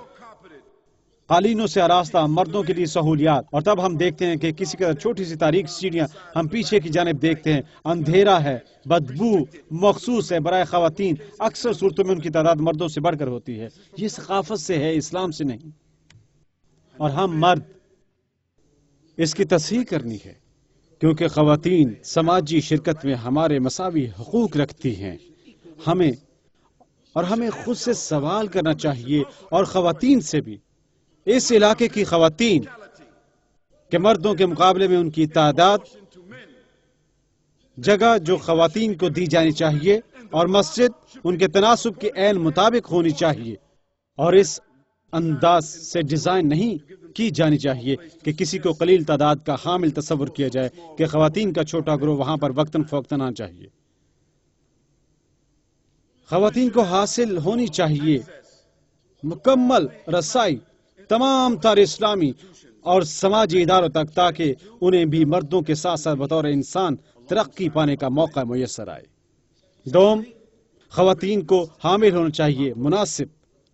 قالینوں سے آراستہ، مردوں کے لیے سہولیات، اور تب ہم دیکھتے ہیں کہ کسی قدر چھوٹی سی تاریک سیڑھیاں ہم پیچھے کی جانب دیکھتے ہیں، اندھیرا ہے، بدبو مخصوص ہے برائے خواتین، اکثر صورتوں میں ان کی تعداد مردوں سے بڑھ کر ہوتی ہے۔ یہ ثقافت سے ہے، اسلام سے نہیں، اور ہم مرد اس کی تصحیح کرنی ہے، کیونکہ خواتین سماجی شرکت میں ہمارے مساوی حقوق رکھتی ہیں۔ ہمیں خود سے سوال کرنا چاہیے، اور خواتین سے بھی، اس علاقے کی خواتین کہ مردوں کے مقابلے میں ان کی تعداد، جگہ جو خواتین کو دی جانی چاہیے، اور مسجد ان کے تناسب کے عین مطابق ہونی چاہیے، اور اس انداز سے ڈیزائن نہیں کی جانی چاہیے کہ کسی کو قلیل تعداد کا حامل تصور کیا جائے کہ خواتین کا چھوٹا گروہ وہاں پر وقتاً فوقتاً آنا چاہیے۔ خواتین کو حاصل ہونی چاہیے مکمل رسائی تمام تار اسلامی اور سماجی اداروں تک، تاکہ انہیں بھی مردوں کے ساتھ ساتھ بطور انسان ترقی پانے کا موقع میسر آئے۔ دوم، خواتین کو حامل ہونا چاہیے مناسب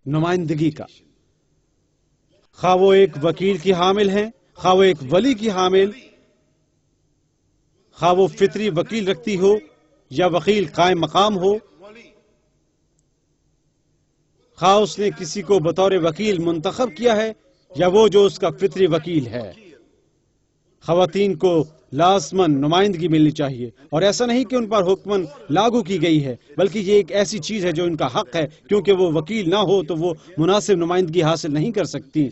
نمائندگی کا، خواہ وہ ایک وکیل کی حامل ہیں، خواہ وہ ایک ولی کی حامل، خواہ وہ فطری وکیل رکھتی ہو یا وکیل قائم مقام ہو، خواہ اس نے کسی کو بطور وکیل منتخب کیا ہے یا وہ جو اس کا فطری وکیل ہے۔ خواتین کو لازماً نمائندگی ملنی چاہیے، اور ایسا نہیں کہ ان پر حکماً لاگو کی گئی ہے، بلکہ یہ ایک ایسی چیز ہے جو ان کا حق ہے، کیونکہ وہ وکیل نہ ہو تو وہ مناسب نمائندگی حاصل نہیں کر سکتی۔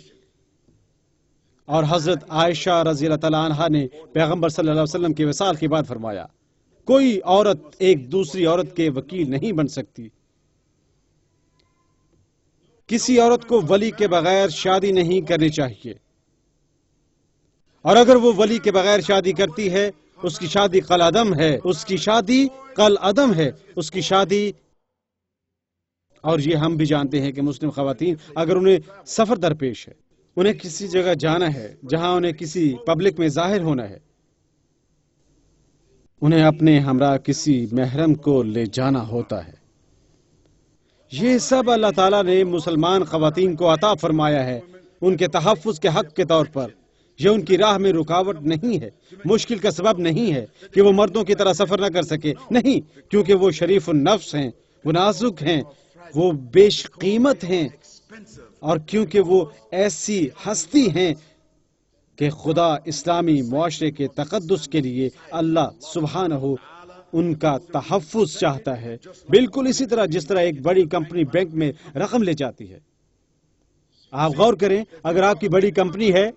اور حضرت عائشہ رضی اللہ تعالیٰ عنہا نے پیغمبر صلی اللہ علیہ وسلم کے وصال کے بعد فرمایا، کوئی عورت ایک دوسری عورت کے وکیل نہیں بن سکتی۔ کسی عورت کو ولی کے بغیر شادی نہیں کرنی چاہیے، اور اگر وہ ولی کے بغیر شادی کرتی ہے، اس کی شادی قل عدم ہے، اس کی شادی قل عدم ہے، اس کی شادی۔ اور یہ ہم بھی جانتے ہیں کہ مسلم خواتین اگر انہیں سفر درپیش ہے، انہیں کسی جگہ جانا ہے جہاں انہیں کسی پبلک میں ظاہر ہونا ہے، انہیں اپنے ہمراہ کسی محرم کو لے جانا ہوتا ہے۔ یہ سب اللہ تعالیٰ نے مسلمان خواتین کو عطا فرمایا ہے ان کے تحفظ کے حق کے طور پر۔ یہ ان کی راہ میں رکاوٹ نہیں ہے، مشکل کا سبب نہیں ہے کہ وہ مردوں کی طرح سفر نہ کر سکے، نہیں، کیونکہ وہ شریف النفس ہیں، وہ نازک ہیں، وہ بیش قیمت ہیں، اور کیونکہ وہ ایسی ہستی ہیں کہ خدا اسلامی معاشرے کے تقدس کے لیے اللہ سبحانہ ان کا تحفظ چاہتا ہے، بالکل اسی طرح جس طرح ایک بڑی کمپنی بینک میں رقم لے جاتی ہے۔ آپ غور کریں، اگر آپ کی بڑی کمپنی ہے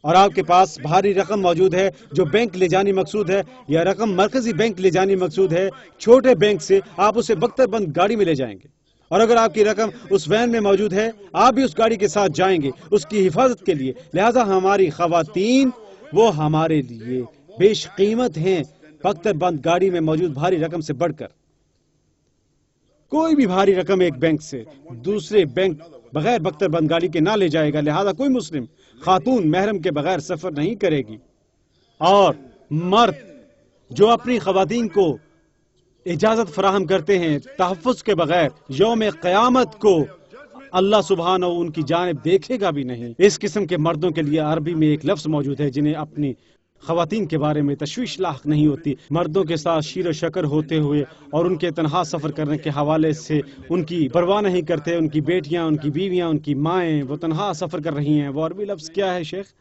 اور آپ کے پاس بھاری رقم موجود ہے جو بینک لے جانی مقصود ہے، یا رقم مرکزی بینک لے جانی مقصود ہے چھوٹے بینک سے، آپ اسے بختر بند گاڑی میں لے جائیں گے، اور اگر آپ کی رقم اس وین میں موجود ہے، آپ بھی اس گاڑی کے ساتھ جائیں گے اس کی حفاظت کے لیے۔ لہذا ہماری خواتین وہ ہمارے لیے بیش قیمت ہیں، بختر بند گاڑی میں موجود بھاری رقم سے بڑھ کر۔ کوئی بھی بھاری رقم ایک بینک سے دوسرے بینک بغیر بختر بند گاڑی کے نہ لے جائے گا، لہذا کوئی مسلم خاتون محرم کے بغیر سفر نہیں کرے گی۔ اور مرد جو اپنی خواتین کو اجازت فراہم کرتے ہیں تحفظ کے بغیر، یوم قیامت کو اللہ سبحانہ ان کی جانب دیکھے گا بھی نہیں۔ اس قسم کے مردوں کے لیے عربی میں ایک لفظ موجود ہے جنہیں اپنی خواتین کے بارے میں تشویش لاحق نہیں ہوتی، مردوں کے ساتھ شیر و شکر ہوتے ہوئے اور ان کے تنہا سفر کرنے کے حوالے سے ان کی پرواہ نہیں کرتے، ان کی بیٹیاں، ان کی بیویاں، ان کی مائیں، وہ تنہا سفر کر رہی ہیں۔ وہ عربی لفظ کیا ہے شیخ؟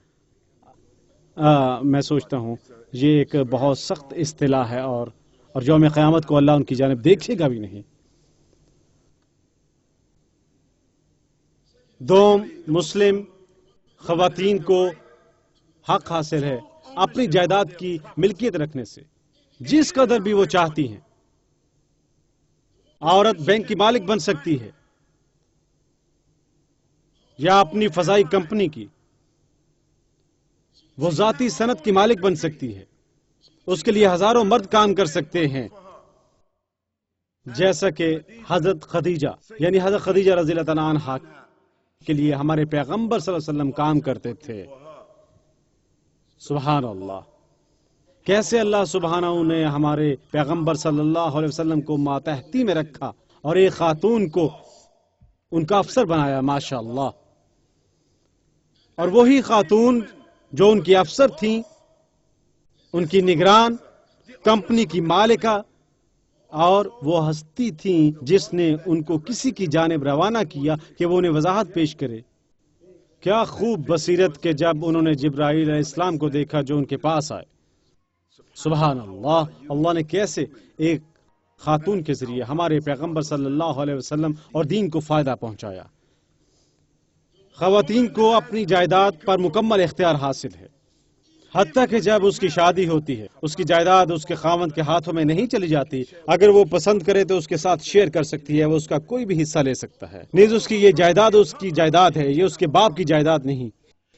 میں سوچتا ہوں یہ ایک بہت سخت اصطلاح ہے، اور یوم قیامت کو اللہ ان کی جانب دیکھے گا بھی نہیں۔ دوم، مسلم خواتین کو حق حاصل ہے اپنی جائیداد کی ملکیت رکھنے سے، جس قدر بھی وہ چاہتی ہیں۔ عورت بینک کی مالک بن سکتی ہے یا اپنی فضائی کمپنی کی، وہ ذاتی صنعت کی مالک بن سکتی ہے، اس کے لیے ہزاروں مرد کام کر سکتے ہیں، جیسا کہ حضرت خدیجہ رضی اللہ تعالیٰ عنہا کے لیے ہمارے پیغمبر صلی اللہ علیہ وسلم کام کرتے تھے۔ سبحان اللہ، کیسے اللہ سبحانہ نے ہمارے پیغمبر صلی اللہ علیہ وسلم کو ماتحتی میں رکھا اور ایک خاتون کو ان کا افسر بنایا، ماشاء اللہ۔ اور وہی خاتون جو ان کی افسر تھیں، ان کی نگران، کمپنی کی مالکہ، اور وہ ہستی تھیں جس نے ان کو کسی کی جانب روانہ کیا کہ وہ انہیں وضاحت پیش کرے۔ کیا خوب بصیرت کہ جب انہوں نے جبرائیل علیہ السلام کو دیکھا جو ان کے پاس آئے۔ سبحان اللہ، اللہ نے کیسے ایک خاتون کے ذریعے ہمارے پیغمبر صلی اللہ علیہ وسلم اور دین کو فائدہ پہنچایا۔ خواتین کو اپنی جائیداد پر مکمل اختیار حاصل ہے، حتیٰ کہ جب اس کی شادی ہوتی ہے اس کی جائیداد اس کے خاوند کے ہاتھوں میں نہیں چلی جاتی۔ اگر وہ پسند کرے تو اس کے ساتھ شیئر کر سکتی ہے، وہ اس کا کوئی بھی حصہ لے سکتا ہے۔ نیز اس کی یہ جائیداد اس کی جائیداد ہے، یہ اس کے باپ کی جائیداد نہیں،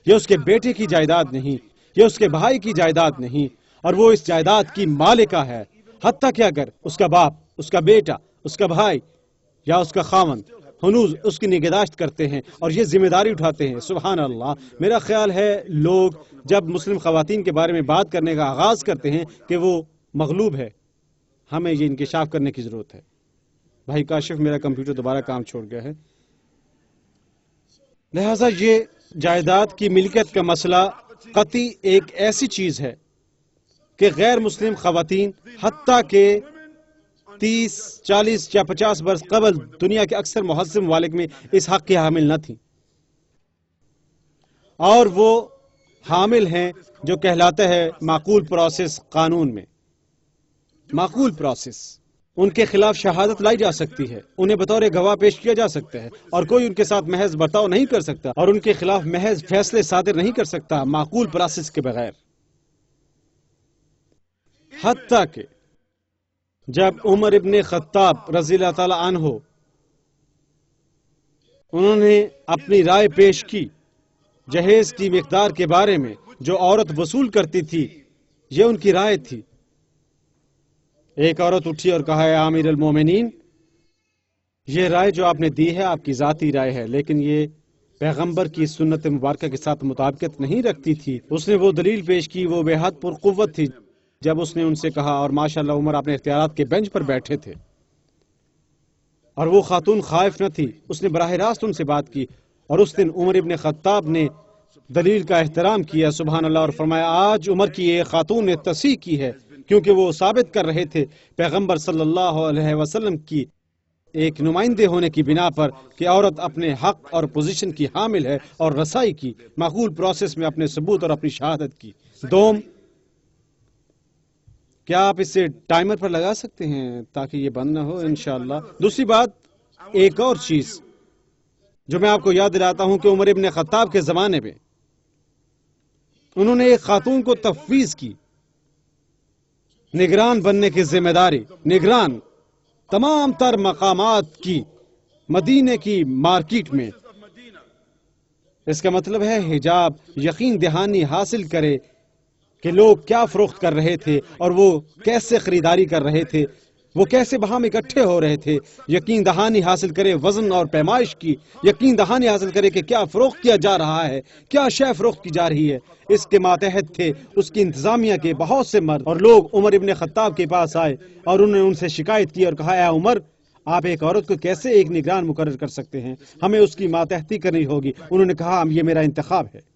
یہ اس کے بیٹے کی جائیداد نہیں، یہ اس کے بھائی کی جائیداد نہیں، اور وہ اس جائیداد کی مالکہ ہے۔ حتیٰ کہ اگر اس کا باپ، اس کا بیٹا، اس کا بھائی یا اس کا خاوند ہنوز اس کی نگہداشت کرتے ہیں اور یہ ذمہ داری اٹھاتے ہیں۔ سبحان اللہ، میرا خیال ہے لوگ جب مسلم خواتین کے بارے میں بات کرنے کا آغاز کرتے ہیں کہ وہ مغلوب ہے، ہمیں یہ انکشاف کرنے کی ضرورت ہے۔ بھائی کاشف، میرا کمپیوٹر دوبارہ کام چھوڑ گیا ہے، لہٰذا یہ جائیداد کی ملکیت کا مسئلہ قطعی ایک ایسی چیز ہے کہ غیر مسلم خواتین حتیٰ کہ 30، 40 یا 50 برس قبل دنیا کے اکثر مہذب ممالک میں اس حق کی حامل نہ تھیں، اور وہ حامل ہیں جو کہلاتا ہے معقول پروسیس قانون میں۔ معقول پروسیس، ان کے خلاف شہادت لائی جا سکتی ہے، انہیں بطور گواہ پیش کیا جا سکتا ہے، اور کوئی ان کے ساتھ محض برتاؤ نہیں کر سکتا اور ان کے خلاف محض فیصلے صادر نہیں کر سکتا معقول پروسیس کے بغیر۔ حتیٰ کہ جب عمر ابن خطاب رضی اللہ تعالی عنہ انہوں نے اپنی رائے پیش کی جہیز کی مقدار کے بارے میں جو عورت وصول کرتی تھی، یہ ان کی رائے تھی۔ ایک عورت اٹھی اور کہا، اے امیر المومنین، یہ رائے جو آپ نے دی ہے آپ کی ذاتی رائے ہے، لیکن یہ پیغمبر کی سنت مبارکہ کے ساتھ مطابقت نہیں رکھتی تھی۔ اس نے وہ دلیل پیش کی، وہ بے حد پرقوت تھی جب اس نے ان سے کہا، اور ماشاءاللہ عمر اپنے اختیارات کے بینچ پر بیٹھے تھے اور وہ خاتون خائف نہ تھی، اس نے براہ راست ان سے بات کی، اور اس دن عمر ابن خطاب نے دلیل کا احترام کیا، سبحان اللہ، اور فرمایا آج عمر کی ایک خاتون نے تصحیح کی ہے، کیونکہ وہ ثابت کر رہے تھے پیغمبر صلی اللہ علیہ وسلم کی ایک نمائندے ہونے کی بنا پر کہ عورت اپنے حق اور پوزیشن کی حامل ہے اور رسائی کی، معقول پروسیس میں اپنے ثبوت اور اپنی شہادت کی۔ دوم، کیا آپ اسے ٹائمر پر لگا سکتے ہیں تاکہ یہ بند نہ ہو انشاءاللہ؟ دوسری بات، ایک اور چیز جو میں آپ کو یاد دلاتا ہوں کہ عمر ابن خطاب کے زمانے میں انہوں نے ایک خاتون کو تفویض کی نگران بننے کی ذمہ داری، نگران تمام تر مقامات کی مدینے کی مارکیٹ میں۔ اس کا مطلب ہے حجاب یقین دہانی حاصل کرے کہ لوگ کیا فروخت کر رہے تھے اور وہ کیسے خریداری کر رہے تھے، وہ کیسے باہم اکٹھے ہو رہے تھے، یقین دہانی حاصل کرے وزن اور پیمائش کی، یقین دہانی حاصل کرے کہ کیا فروخت کیا جا رہا ہے، کیا شے فروخت کی جا رہی ہے۔ اس کے ماتحت تھے اس کی انتظامیہ کے بہت سے مرد، اور لوگ عمر ابن خطاب کے پاس آئے اور انہوں نے ان سے شکایت کی اور کہا، اے عمر، آپ ایک عورت کو کیسے ایک نگران مقرر کر سکتے ہیں، ہمیں اس کی ماتحتی کرنی ہوگی۔ انہوں نے کہا، یہ میرا انتخاب ہے۔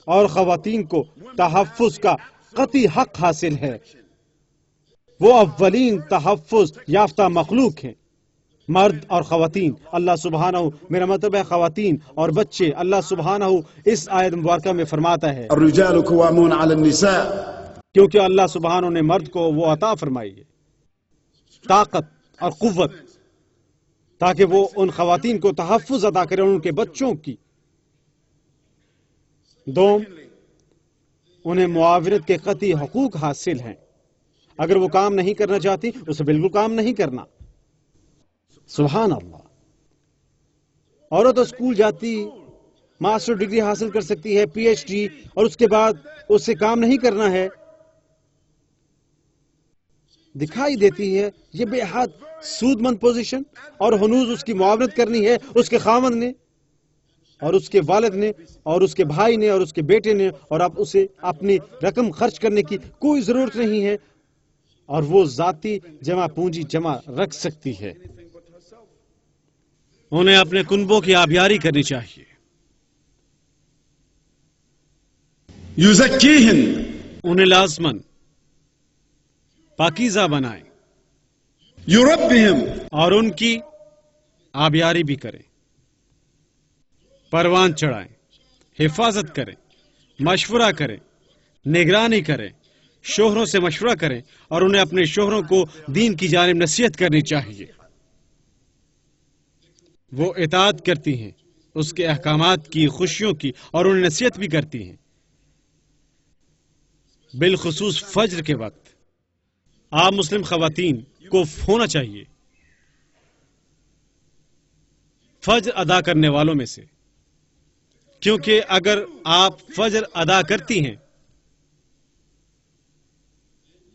اور خواتین کو تحفظ کا قطعی حق حاصل ہے، وہ اولین تحفظ یافتہ مخلوق ہیں، مرد اور خواتین۔ اللہ سبحانہ، میرا مطلب ہے خواتین اور بچے، اللہ سبحانہ اس آیت مبارکہ میں فرماتا ہے الرجال قوامون على النساء، کیونکہ اللہ سبحانہ نے مرد کو وہ عطا فرمائی ہے طاقت اور قوت تاکہ وہ ان خواتین کو تحفظ عطا کرے، ان کے بچوں کی۔ دوم، انہیں معاونت کے قطعی حقوق حاصل ہیں، اگر وہ کام نہیں کرنا چاہتی اسے بالکل کام نہیں کرنا۔ سبحان اللہ، عورت اسکول جاتی، ماسٹر ڈگری حاصل کر سکتی ہے، پی ایچ ڈی، اور اس کے بعد اس سے کام نہیں کرنا ہے، دکھائی دیتی ہے یہ بے حد سود مند پوزیشن، اور ہنوز اس کی معاونت کرنی ہے اس کے خاوند نے اور اس کے والد نے اور اس کے بھائی نے اور اس کے بیٹے نے، اور اب اسے اپنی رقم خرچ کرنے کی کوئی ضرورت نہیں ہے، اور وہ ذاتی جمع پونجی جمع رکھ سکتی ہے۔ انہیں اپنے کنبوں کی آبیاری کرنی چاہیے، يزكيهن انہیں لازماً پاکیزہ بنائیں يربهم اور ان کی آبیاری بھی کریں، پروان چڑھائیں، حفاظت کریں، مشورہ کریں، نگرانی کریں، شوہروں سے مشورہ کریں، اور انہیں اپنے شوہروں کو دین کی جانب نصیحت کرنی چاہیے۔ وہ اطاعت کرتی ہیں اس کے احکامات کی، خوشیوں کی، اور انہیں نصیحت بھی کرتی ہیں، بالخصوص فجر کے وقت۔ آپ مسلم خواتین کو ہونا چاہیے فجر ادا کرنے والوں میں سے، کیونکہ اگر آپ فجر ادا کرتی ہیں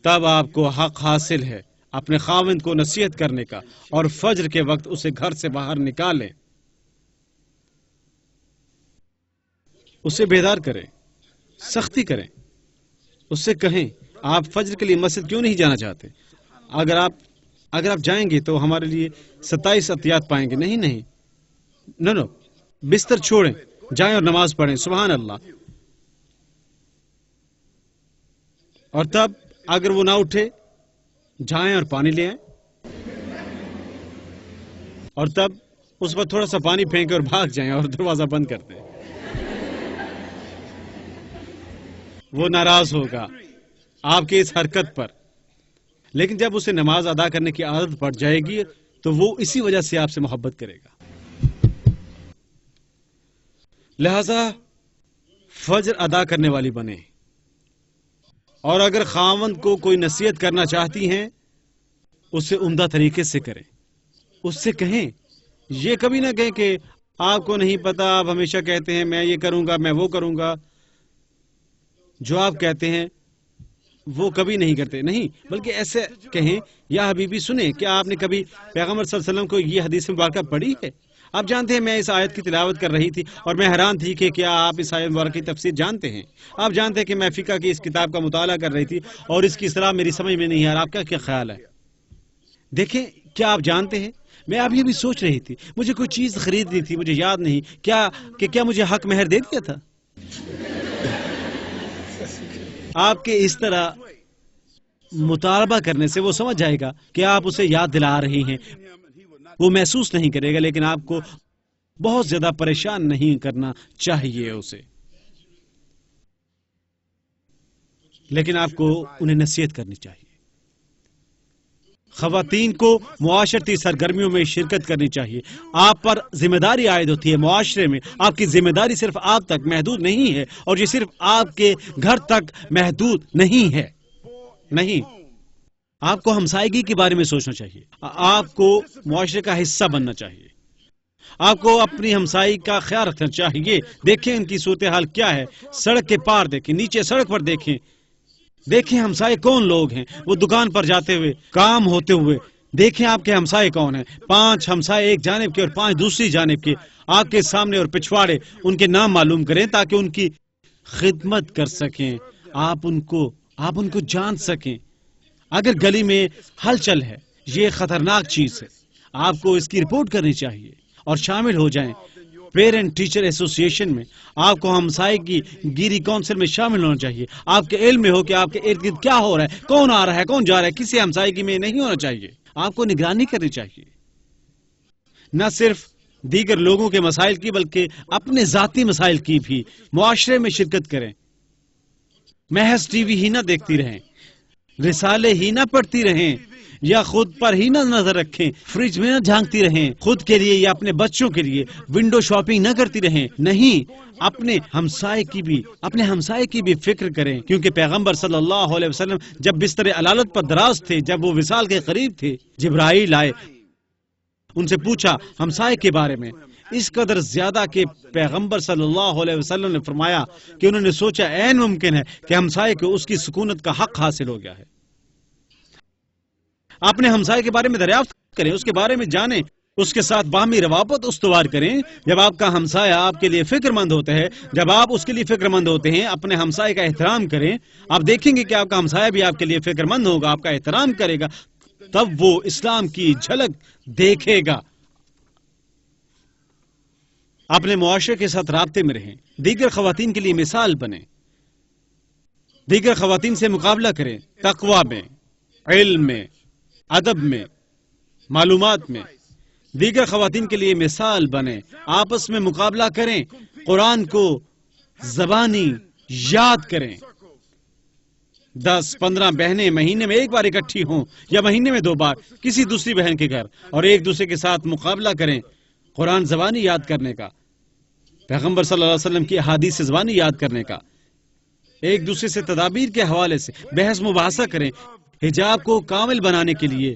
تب آپ کو حق حاصل ہے اپنے خاوند کو نصیحت کرنے کا، اور فجر کے وقت اسے گھر سے باہر نکالیں، اسے بیدار کریں، سختی کریں، اس سے کہیں آپ فجر کے لیے مسجد کیوں نہیں جانا چاہتے؟ اگر آپ جائیں گے تو ہمارے لیے 27 عطیات پائیں گے۔ نہیں، نو، بستر چھوڑیں، جائیں اور نماز پڑھیں، سبحان اللہ۔ اور تب اگر وہ نہ اٹھے، جائیں اور پانی لے آئیں، اور تب اس پر تھوڑا سا پانی پھینکیں اور بھاگ جائیں اور دروازہ بند کر دیں۔ وہ ناراض ہوگا آپ کی اس حرکت پر، لیکن جب اسے نماز ادا کرنے کی عادت پڑ جائے گی تو وہ اسی وجہ سے آپ سے محبت کرے گا۔ لہذا فجر ادا کرنے والی بنے، اور اگر خاوند کو کوئی نصیحت کرنا چاہتی ہیں اسے عمدہ طریقے سے کریں، اس سے کہیں، یہ کبھی نہ کہیں کہ آپ کو نہیں پتا، آپ ہمیشہ کہتے ہیں میں یہ کروں گا، میں وہ کروں گا۔ جو آپ کہتے ہیں وہ کبھی نہیں کرتے، نہیں، بلکہ ایسے کہیں، یا حبیبی سنیں، کیا آپ نے کبھی پیغمبر صلی اللہ علیہ وسلم کو یہ حدیث مبارکہ پڑھی ہے؟ آپ جانتے ہیں میں اس آیت کی تلاوت کر رہی تھی اور میں حیران تھی کہ کیا آپ اس آیت مبارکہ کی تفسیر جانتے ہیں؟ آپ جانتے ہیں کہ میں فقہ کی اس کتاب کا مطالعہ کر رہی تھی اور اس کی اصطلاح میری سمجھ میں نہیں آ رہا، آپ کا کیا خیال ہے؟ دیکھیں، کیا آپ جانتے ہیں میں ابھی بھی سوچ رہی تھی، مجھے کوئی چیز خریدنی تھی، مجھے یاد نہیں کیا مجھے حق مہر دے دیا تھا؟ آپ کے اس طرح مطالبہ کرنے سے وہ سمجھ جائے گا کہ آپ اسے یاد دلا رہی ہیں، وہ محسوس نہیں کرے گا، لیکن آپ کو بہت زیادہ پریشان نہیں کرنا چاہیے اسے، لیکن آپ کو انہیں نصیحت کرنی چاہیے۔ خواتین کو معاشرتی سرگرمیوں میں شرکت کرنی چاہیے، آپ پر ذمہ داری عائد ہوتی ہے، معاشرے میں آپ کی ذمہ داری صرف آپ تک محدود نہیں ہے، اور یہ صرف آپ کے گھر تک محدود نہیں ہے، نہیں، آپ کو ہمسائیگی کے بارے میں سوچنا چاہیے، آپ کو معاشرے کا حصہ بننا چاہیے، آپ کو اپنی ہمسائی کا خیال رکھنا چاہیے۔ دیکھیں ان کی صورتحال کیا ہے، سڑک کے پار دیکھیں، نیچے سڑک پر دیکھیں ہمسائے کون لوگ ہیں، وہ دکان پر جاتے ہوئے، کام ہوتے ہوئے، دیکھیں آپ کے ہمسائے کون ہیں، 5 ہمسائے ایک جانب کے اور 5 دوسری جانب کے، آپ کے سامنے اور پچھواڑے، ان کے نام معلوم کریں تاکہ ان کی خدمت کر سکیں، آپ ان کو جان سکیں۔ اگر گلی میں ہلچل ہے، یہ خطرناک چیز ہے، آپ کو اس کی رپورٹ کرنی چاہیے اور شامل ہو جائیں پیرنٹ ٹیچر ایسوسی ایشن میں، آپ کو ہمسائے کی گیری کونسل میں شامل ہونا چاہیے، آپ کے علم میں ہو کہ آپ کے ارد گرد کیا ہو رہا ہے، کون آ رہا ہے، کون جا رہا ہے، کسی ہمسائے میں نہیں ہونا چاہیے، آپ کو نگرانی کرنی چاہیے، نہ صرف دیگر لوگوں کے مسائل کی بلکہ اپنے ذاتی مسائل کی بھی معاشرے میں شرکت کریں، محض ٹی وی ہی نہ دیکھتی رہیں، رسالے ہی نہ پڑھتی رہیں، یا خود پر ہی نہ نظر رکھیں، فریج میں نہ جھانکتی رہیں، خود کے لیے یا اپنے بچوں کے لیے ونڈو شاپنگ نہ کرتی رہیں، نہیں، اپنے ہمسائے کی بھی فکر کریں، کیونکہ پیغمبر صلی اللہ علیہ وسلم جب بستر علالت پر دراز تھے، جب وہ وصال کے قریب تھے، جبرائیل آئے، ان سے پوچھا ہمسائے کے بارے میں، اس قدر زیادہ کہ پیغمبر صلی اللہ علیہ وسلم نے فرمایا کہ انہوں نے سوچا، عین ممکن ہے کہ ہمسائے کو اس کی سکونت کا حق حاصل ہو گیا ہے۔ اپنے ہمسائے کے بارے میں دریافت کریں، اس کے بارے میں جانیں، اس کے ساتھ باہمی روابط استوار کریں۔ جب آپ کا ہمسایہ آپ کے لیے فکر مند ہوتا ہے، جب آپ اس کے لیے فکر مند ہوتے ہیں، اپنے ہمسائے کا احترام کریں، آپ دیکھیں گے کہ آپ کا ہمسایہ بھی آپ کے لیے فکر مند ہوگا، آپ کا احترام کرے گا، تب وہ اسلام کی جھلک دیکھے گا۔ اپنے معاشرے کے ساتھ رابطے میں رہیں، دیگر خواتین کے لیے مثال بنیں، دیگر خواتین سے مقابلہ کریں، تقوی میں، علم میں، ادب میں، معلومات میں، دیگر خواتین کے لیے مثال بنیں، آپس میں مقابلہ کریں، قرآن کو زبانی یاد کریں۔ 10-15 بہنیں مہینے میں ایک بار اکٹھی ہوں یا مہینے میں 2 بار کسی دوسری بہن کے گھر، اور ایک دوسرے کے ساتھ مقابلہ کریں قرآن زبانی یاد کرنے کا، پیغمبر صلی اللہ علیہ وسلم کی احادیث زبانی یاد کرنے کا، ایک دوسرے سے تدابیر کے حوالے سے بحث مباحثہ کریں، حجاب کو کامل بنانے کے لیے،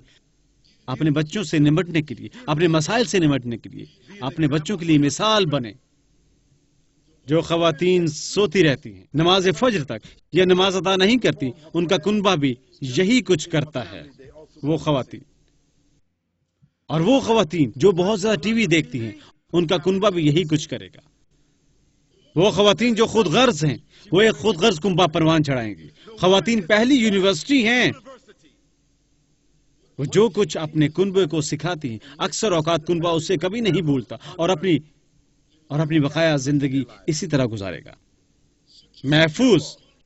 اپنے بچوں سے نمٹنے کے لیے، اپنے مسائل سے نمٹنے کے لیے، اپنے بچوں کے لیے مثال بنیں۔ جو خواتین سوتی رہتی ہیں نماز فجر تک یا نماز ادا نہیں کرتی، ان کا کنبہ بھی یہی کچھ کرتا ہے۔ وہ خواتین اور وہ خواتین جو بہت زیادہ ٹی وی دیکھتی ہیں، ان کا کنبہ بھی یہی کچھ کرے گا۔ وہ خواتین جو خود غرض ہیں، وہ ایک خود غرض کنبہ پروان چڑھائیں گی۔ خواتین پہلی یونیورسٹی ہیں، وہ جو کچھ اپنے کنبے کو سکھاتی ہیں، اکثر اوقات کنبہ اس سے کبھی نہیں بھولتا اور اپنی بقایا زندگی اسی طرح گزارے گا۔ محفوظ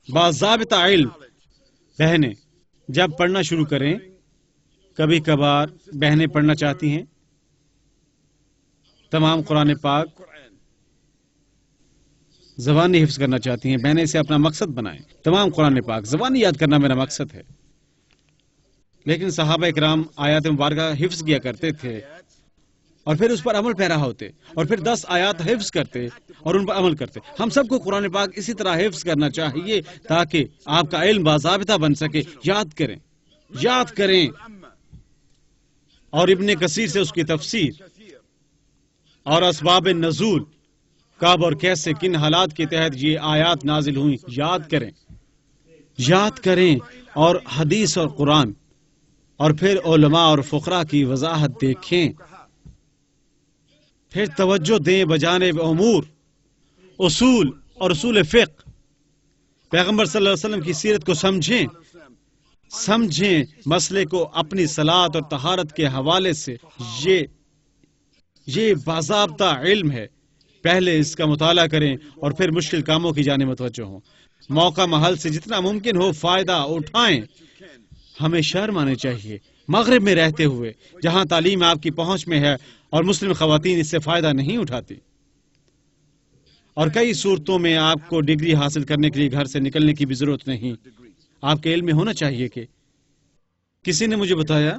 باضابطہ علم بہنیں جب پڑھنا شروع کریں، کبھی کبھار بہنیں پڑھنا چاہتی ہیں تمام قرآن پاک زبانی حفظ کرنا چاہتی ہیں، بہنیں اسے اپنا مقصد بنائیں۔ تمام قرآن پاک زبانی یاد کرنا میرا مقصد ہے۔ لیکن صحابہ اکرام آیات مبارکہ حفظ کیا کرتے تھے اور پھر اس پر عمل پیرا ہوتے، اور پھر 10 آیات حفظ کرتے اور ان پر عمل کرتے۔ ہم سب کو قرآن پاک اسی طرح حفظ کرنا چاہیے تاکہ آپ کا علم باضابطہ بن سکے۔ یاد کریں اور ابن کثیر سے اس کی تفسیر اور اسباب نزول، کب اور کیسے کن حالات کے تحت یہ آیات نازل ہوئیں، یاد کریں اور حدیث اور قرآن اور پھر علماء اور فقراء کی وضاحت دیکھیں، پھر توجہ دیں بجانب امور، اصول اور اصول فقہ، پیغمبر صلی اللہ علیہ وسلم کی سیرت کو سمجھیں مسئلے کو اپنی صلاۃ اور طہارت کے حوالے سے۔ یہ باضابطہ علم ہے، پہلے اس کا مطالعہ کریں اور پھر مشکل کاموں کی جانب متوجہ ہوں۔ موقع محل سے جتنا ممکن ہو فائدہ اٹھائیں۔ ہمیں شرم آنی چاہیے مغرب میں رہتے ہوئے، جہاں تعلیم آپ کی پہنچ میں ہے اور مسلم خواتین اس سے فائدہ نہیں اٹھاتی، اور کئی صورتوں میں آپ کو ڈگری حاصل کرنے کے لیے گھر سے نکلنے کی بھی ضرورت نہیں۔ آپ کے علم میں ہونا چاہیے کہ کسی نے مجھے بتایا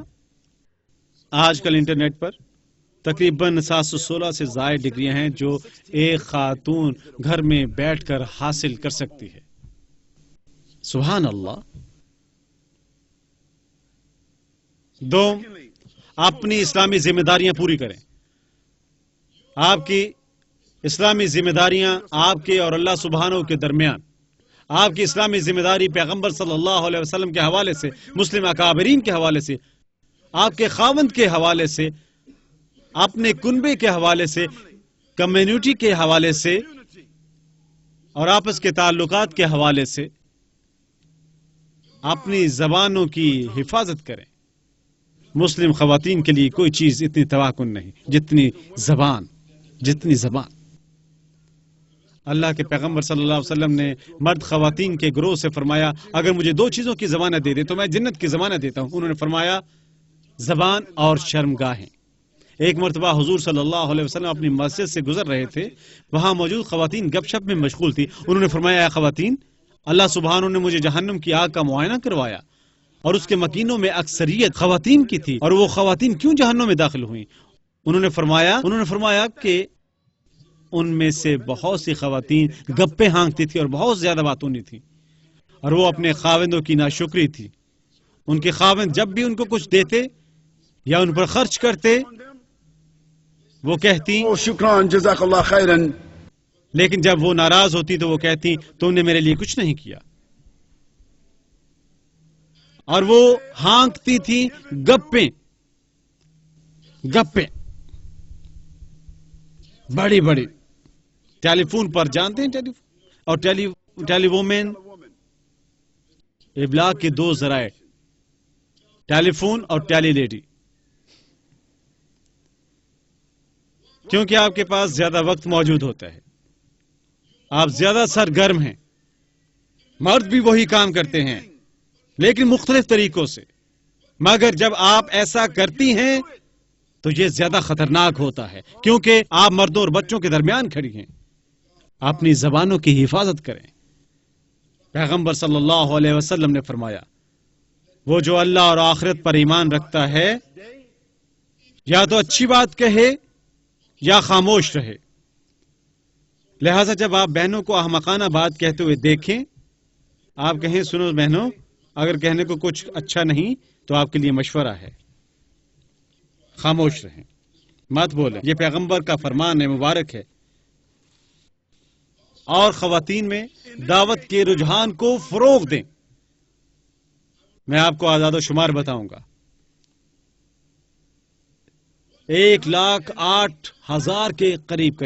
آج کل انٹرنیٹ پر تقریباً 716 سے زائد ڈگریاں ہیں جو ایک خاتون گھر میں بیٹھ کر حاصل کر سکتی ہے۔ سبحان اللہ۔ دوم، اپنی اسلامی ذمہ داریاں پوری کریں۔ آپ کی اسلامی ذمہ داریاں آپ کے اور اللہ سبحانہ کے درمیان، آپ کی اسلامی ذمہ داری پیغمبر صلی اللہ علیہ وسلم کے حوالے سے، مسلم اکابرین کے حوالے سے، آپ کے خاوند کے حوالے سے، اپنے کنبے کے حوالے سے، کمیونٹی کے حوالے سے اور آپس کے تعلقات کے حوالے سے اپنی زبانوں کی حفاظت کریں۔ مسلم خواتین کے لیے کوئی چیز اتنی تباہ کن نہیں جتنی زبان۔ اللہ کے پیغمبر صلی اللہ علیہ وسلم نے مرد خواتین کے گروہ سے فرمایا، اگر مجھے 2 چیزوں کی ضمانت دے دے تو میں جنت کی ضمانت دیتا ہوں۔ انہوں نے فرمایا زبان اور شرمگاہیں۔ ایک مرتبہ حضور صلی اللہ علیہ وسلم اپنی مسجد سے گزر رہے تھے، وہاں موجود خواتین گپ شپ میں مشغول تھی۔ انہوں نے فرمایا، اے خواتین، اللہ سبحانہ نے مجھے جہنم کی آگ کا معائنہ کروایا اور اس کے مکینوں میں اکثریت خواتین کی تھی، اور وہ خواتین کیوں جہنم میں داخل ہوئیں؟ انہوں نے فرمایا کہ ان میں سے بہت سی خواتین گپے ہانکتی تھی اور بہت زیادہ باتونی تھی، اور وہ اپنے خاوندوں کی ناشکری تھی۔ ان کے خاوند جب بھی ان کو کچھ دیتے یا ان پر خرچ کرتے، وہ کہتی شکران جزاک اللہ خیرن، لیکن جب وہ ناراض ہوتی تو وہ کہتی تم نے میرے لیے کچھ نہیں کیا۔ اور وہ ہانکتی تھی گپیں بڑی بڑی ٹیلی فون پر، جانتے ہیں ٹیلی فون اور ٹیلی وومین، ابلاغ کے دو ذرائع، ٹیلی فون اور ٹیلی لیڈی. کیونکہ آپ کے پاس زیادہ وقت موجود ہوتا ہے، آپ زیادہ سرگرم ہیں. مرد بھی وہی کام کرتے ہیں لیکن مختلف طریقوں سے، مگر جب آپ ایسا کرتی ہیں تو یہ زیادہ خطرناک ہوتا ہے، کیونکہ آپ مردوں اور بچوں کے درمیان کھڑی ہیں. اپنی زبانوں کی حفاظت کریں. پیغمبر صلی اللہ علیہ وسلم نے فرمایا، وہ جو اللہ اور آخرت پر ایمان رکھتا ہے یا تو اچھی بات کہے یا خاموش رہے. لہذا جب آپ بہنوں کو احمقانہ بات کہتے ہوئے دیکھیں، آپ کہیں سنو بہنوں، اگر کہنے کو کچھ اچھا نہیں تو آپ کے لیے مشورہ ہے، خاموش رہیں، مت بولیں. یہ پیغمبر کا فرمان ہے، مبارک ہے. اور خواتین میں دعوت کے رجحان کو فروغ دیں. میں آپ کو اعداد و شمار بتاؤں گا. 1,08,000 کے قریب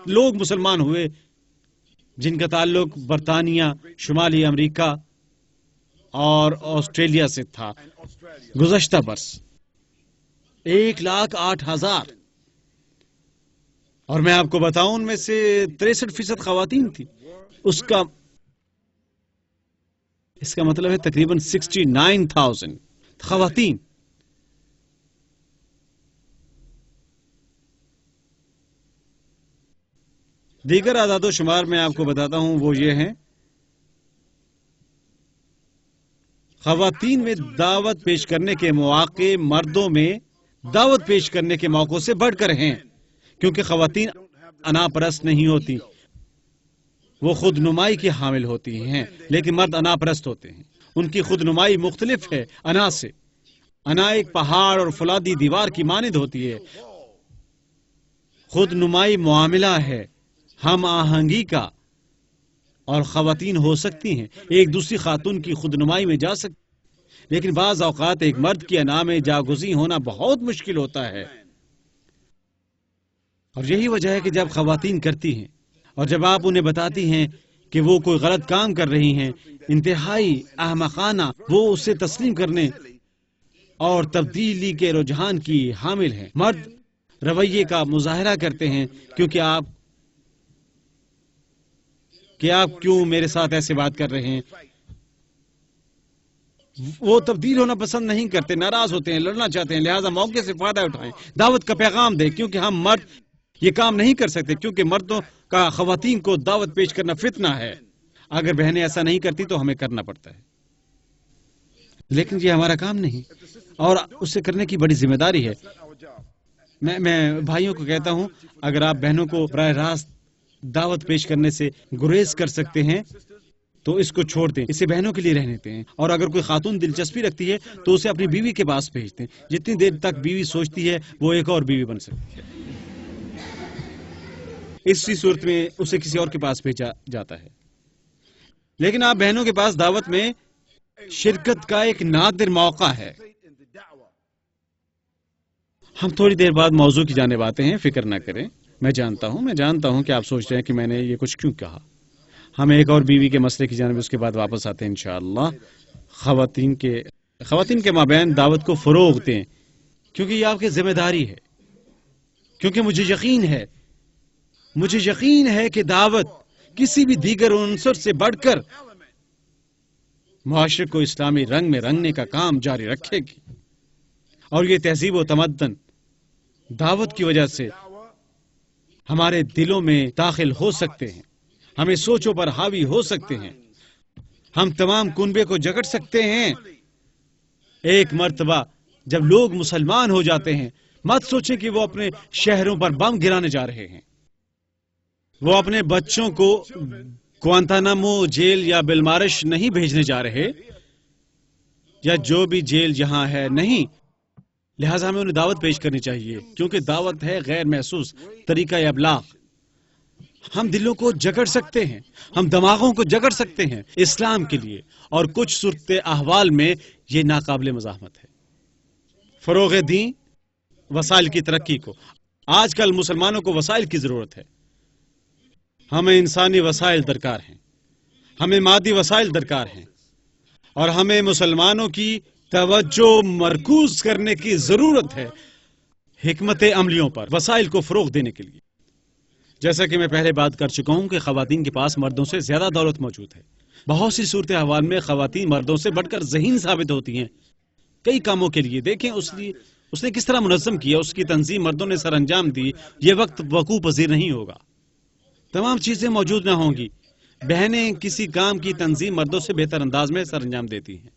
لوگ مسلمان ہوئے جن کا تعلق برطانیہ، شمالی امریکہ اور آسٹریلیا سے تھا گزشتہ برس. 1,08,000. اور میں آپ کو بتاؤں ان میں سے 63% خواتین تھی. اس کا مطلب ہے تقریباً 69,000 خواتین. دیگر اعداد و شمار میں آپ کو بتاتا ہوں، وہ یہ ہیں: خواتین میں دعوت پیش کرنے کے مواقع مردوں میں دعوت پیش کرنے کے موقعوں سے بڑھ کر ہیں، کیونکہ خواتین انا پرست نہیں ہوتی، وہ خود نمائی کی حامل ہوتی ہیں، لیکن مرد انا پرست ہوتے ہیں. ان کی خود نمائی مختلف ہے انا سے. انا ایک پہاڑ اور فولادی دیوار کی مانند ہوتی ہے. خود نمائی معاملہ ہے ہم آہنگی کا، اور خواتین ہو سکتی ہیں ایک دوسری خاتون کی خود نمائی میں جا سکتی، لیکن بعض اوقات ایک مرد کی انا میں جاگزی ہونا بہت مشکل ہوتا ہے. اور یہی وجہ ہے کہ جب خواتین کرتی ہیں اور جب آپ انہیں بتاتی ہیں کہ وہ کوئی غلط کام کر رہی ہیں، انتہائی احمقانہ، وہ اسے تسلیم کرنے اور تبدیلی کے رجحان کی حامل ہیں. مرد رویے کا مظاہرہ کرتے ہیں کیونکہ آپ کیوں میرے ساتھ ایسے بات کر رہے ہیں. وہ تبدیل ہونا پسند نہیں کرتے، ناراض ہوتے ہیں، لڑنا چاہتے ہیں. لہذا موقع سے فائدہ اٹھائیں، دعوت کا پیغام دیں، کیونکہ ہم مرد یہ کام نہیں کر سکتے، کیونکہ مردوں کا خواتین کو دعوت پیش کرنا فتنہ ہے. اگر بہنیں ایسا نہیں کرتی تو ہمیں کرنا پڑتا ہے، لیکن یہ ہمارا کام نہیں اور اسے کرنے کی بڑی ذمہ داری ہے. میں بھائیوں کو کہتا ہوں، اگر آپ بہنوں کو براہ راست دعوت پیش کرنے سے گریز کر سکتے ہیں تو اس کو چھوڑ دیں، اسے بہنوں کے لیے رہنے دیں. اور اگر کوئی خاتون دلچسپی رکھتی ہے تو اسے اپنی بیوی کے پاس بھیج دیں. جتنی دیر تک بیوی سوچتی ہے وہ ایک اور بیوی بن سکتی ہے. اسی صورت میں اسے کسی اور کے پاس بھیجا جاتا ہے. لیکن آپ بہنوں کے پاس دعوت میں شرکت کا ایک نادر موقع ہے. ہم تھوڑی دیر بعد موضوع کی جانب آتے ہیں، فکر نہ کریں. میں جانتا ہوں کہ آپ سوچ رہے ہیں کہ میں نے یہ کچھ کیوں کہا. ہم ایک اور بیوی کے مسئلے کی جانب اس کے بعد واپس آتے ہیں انشاءاللہ. خواتین کے مابین دعوت کو فروغ دیں، کیونکہ یہ آپ کی ذمہ داری ہے. کیونکہ مجھے یقین ہے کہ دعوت کسی بھی دیگر عنصر سے بڑھ کر معاشرے کو اسلامی رنگ میں رنگنے کا کام جاری رکھے گی. اور یہ تہذیب و تمدن دعوت کی وجہ سے ہمارے دلوں میں داخل ہو سکتے ہیں، ہمیں سوچوں پر حاوی ہو سکتے ہیں، ہم تمام کنبے کو جکڑ سکتے ہیں. ایک مرتبہ جب لوگ مسلمان ہو جاتے ہیں، مت سوچیں کہ وہ اپنے شہروں پر بم گرانے جا رہے ہیں. وہ اپنے بچوں کو گوانتانامو جیل یا بلمارش نہیں بھیجنے جا رہے، یا جو بھی جیل جہاں ہے نہیں. لہٰذا ہمیں انہیں دعوت پیش کرنی چاہیے، کیونکہ دعوت ہے غیر محسوس طریقہ ابلاغ. ہم دلوں کو جگڑ سکتے ہیں، ہم دماغوں کو جگڑ سکتے ہیں اسلام کے لیے، اور کچھ صورت احوال میں یہ ناقابل مزاحمت ہے۔ فروغ دین، وسائل کی ترقی کو، آج کل مسلمانوں کو وسائل کی ضرورت ہے۔ ہمیں انسانی وسائل درکار ہیں، ہمیں مادی وسائل درکار ہیں، اور ہمیں مسلمانوں کی توجہ مرکوز کرنے کی ضرورت ہے حکمت عملیوں پر، وسائل کو فروغ دینے کے لیے۔ جیسا کہ میں پہلے بات کر چکا ہوں کہ خواتین کے پاس مردوں سے زیادہ دولت موجود ہے۔ بہت سی صورت احوال میں خواتین مردوں سے بڑھ کر ذہین ثابت ہوتی ہیں کئی کاموں کے لیے۔ دیکھیں اس نے کس طرح منظم کیا، اس کی تنظیم مردوں نے سر انجام دی۔ یہ وقت وقوع پذیر نہیں ہوگا، تمام چیزیں موجود نہ ہوں گی۔ بہنیں کسی کام کی تنظیم مردوں سے بہتر انداز میں سر انجام دیتی ہیں۔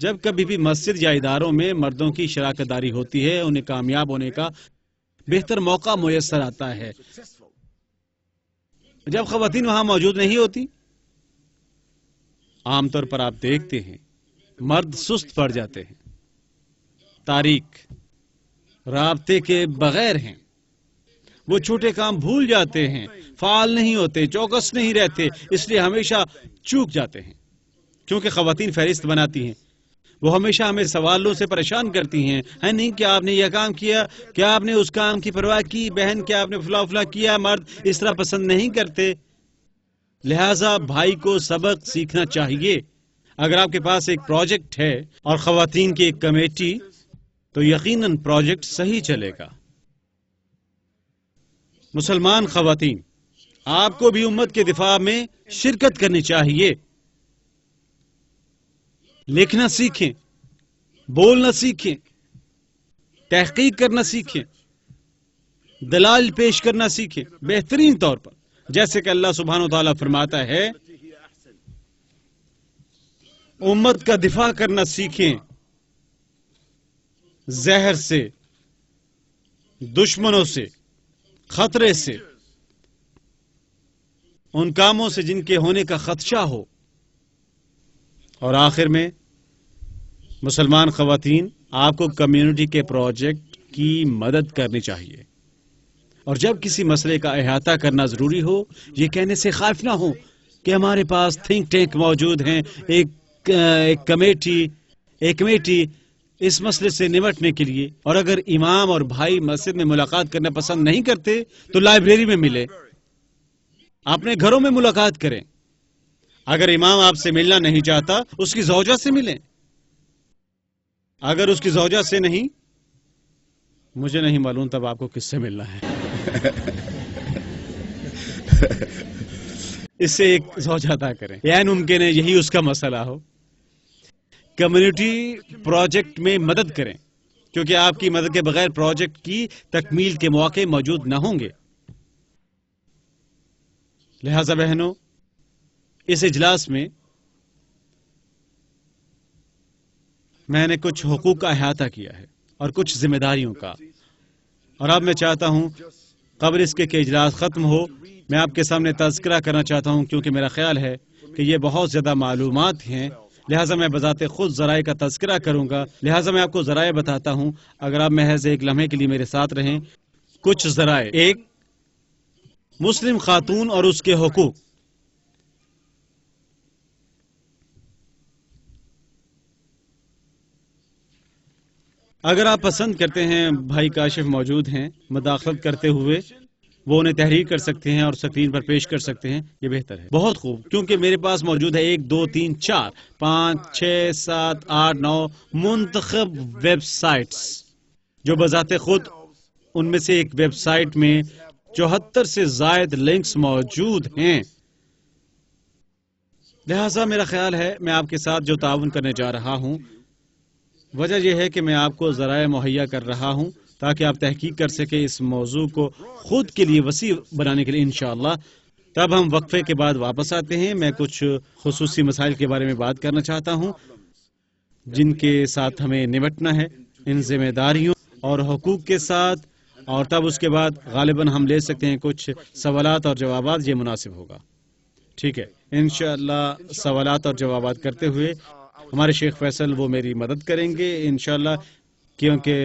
جب کبھی بھی مسجد یا اداروں میں مردوں کی شراکت داری ہوتی ہے، انہیں کامیاب ہونے کا بہتر موقع میسر آتا ہے۔ جب خواتین وہاں موجود نہیں ہوتی، عام طور پر آپ دیکھتے ہیں مرد سست پڑ جاتے ہیں، تاریک، رابطے کے بغیر ہیں، وہ چھوٹے کام بھول جاتے ہیں، فعال نہیں ہوتے، چوکس نہیں رہتے، اس لیے ہمیشہ چوک جاتے ہیں۔ کیونکہ خواتین فہرست بناتی ہیں، وہ ہمیشہ ہمیں سوالوں سے پریشان کرتی ہیں، ہے نہیں کیا آپ نے یہ کام کیا، کیا آپ نے اس کام کی پرواہ کی، بہن کیا آپ نے فلاں فلاں کیا۔ مرد اس طرح پسند نہیں کرتے، لہذا بھائی کو سبق سیکھنا چاہیے۔ اگر آپ کے پاس ایک پروجیکٹ ہے اور خواتین کی ایک کمیٹی، تو یقیناً پروجیکٹ صحیح چلے گا۔ مسلمان خواتین، آپ کو بھی امت کے دفاع میں شرکت کرنی چاہیے۔ لکھنا سیکھیں، بولنا سیکھیں، تحقیق کرنا سیکھیں، دلائل پیش کرنا سیکھیں بہترین طور پر، جیسے کہ اللہ سبحانہ و تعالیٰ فرماتا ہے امت کا دفاع کرنا سیکھیں زہر سے، دشمنوں سے، خطرے سے، ان کاموں سے جن کے ہونے کا خدشہ ہو۔ اور آخر میں مسلمان خواتین، آپ کو کمیونٹی کے پروجیکٹ کی مدد کرنی چاہیے، اور جب کسی مسئلے کا احاطہ کرنا ضروری ہو، یہ کہنے سے خائف نہ ہو کہ ہمارے پاس تھنک ٹینک موجود ہیں، ایک کمیٹی اس مسئلے سے نمٹنے کے لیے۔ اور اگر امام اور بھائی مسجد میں ملاقات کرنا پسند نہیں کرتے تو لائبریری میں ملے، اپنے گھروں میں ملاقات کریں۔ اگر امام آپ سے ملنا نہیں چاہتا، اس کی زوجہ سے ملیں۔ اگر اس کی زوجہ سے نہیں، مجھے نہیں معلوم تب آپ کو کس سے ملنا ہے۔ اس سے ایک زوجہ ادا کریں، یعنی ممکن ہے یہی اس کا مسئلہ ہو۔ کمیونٹی پروجیکٹ میں مدد کریں، کیونکہ آپ کی مدد کے بغیر پروجیکٹ کی تکمیل کے مواقع موجود نہ ہوں گے۔ لہذا بہنوں، اس اجلاس میں میں نے کچھ حقوق کا احاطہ کیا ہے اور کچھ ذمہ داریوں کا، اور اب میں چاہتا ہوں قبل اس کے کہ اجلاس ختم ہو، میں آپ کے سامنے تذکرہ کرنا چاہتا ہوں، کیونکہ میرا خیال ہے کہ یہ بہت زیادہ معلومات ہیں، لہٰذا میں بذات خود ذرائع کا تذکرہ کروں گا۔ لہٰذا میں آپ کو ذرائع بتاتا ہوں، اگر آپ محض ایک لمحے کے لیے میرے ساتھ رہیں۔ کچھ ذرائع: ایک، مسلم خاتون اور اس کے حقوق۔ اگر آپ پسند کرتے ہیں، بھائی کاشف موجود ہیں مداخلت کرتے ہوئے، وہ انہیں تحریر کر سکتے ہیں اور سکرین پر پیش کر سکتے ہیں، یہ بہتر ہے۔ بہت خوب، کیونکہ میرے پاس موجود ہے 1 2 3 4 5 6 7 8 9 منتخب ویب سائٹس، جو بذات خود ان میں سے ایک ویب سائٹ میں 74 سے زائد لنکس موجود ہیں۔ لہذا میرا خیال ہے میں آپ کے ساتھ جو تعاون کرنے جا رہا ہوں، وجہ یہ ہے کہ میں آپ کو ذرائع مہیا کر رہا ہوں تاکہ آپ تحقیق کر سکیں اس موضوع کو خود کے لیے وسیع بنانے کے لیے انشاءاللہ۔ تب ہم وقفے کے بعد واپس آتے ہیں۔ میں کچھ خصوصی مسائل کے بارے میں بات کرنا چاہتا ہوں جن کے ساتھ ہمیں نمٹنا ہے، ان ذمہ داریوں اور حقوق کے ساتھ، اور تب اس کے بعد غالباً ہم لے سکتے ہیں کچھ سوالات اور جوابات، یہ مناسب ہوگا۔ ٹھیک ہے، انشاءاللہ سوالات اور جوابات کرتے ہوئے ہمارے شیخ فیصل وہ میری مدد کریں گے انشاءاللہ کیونکہ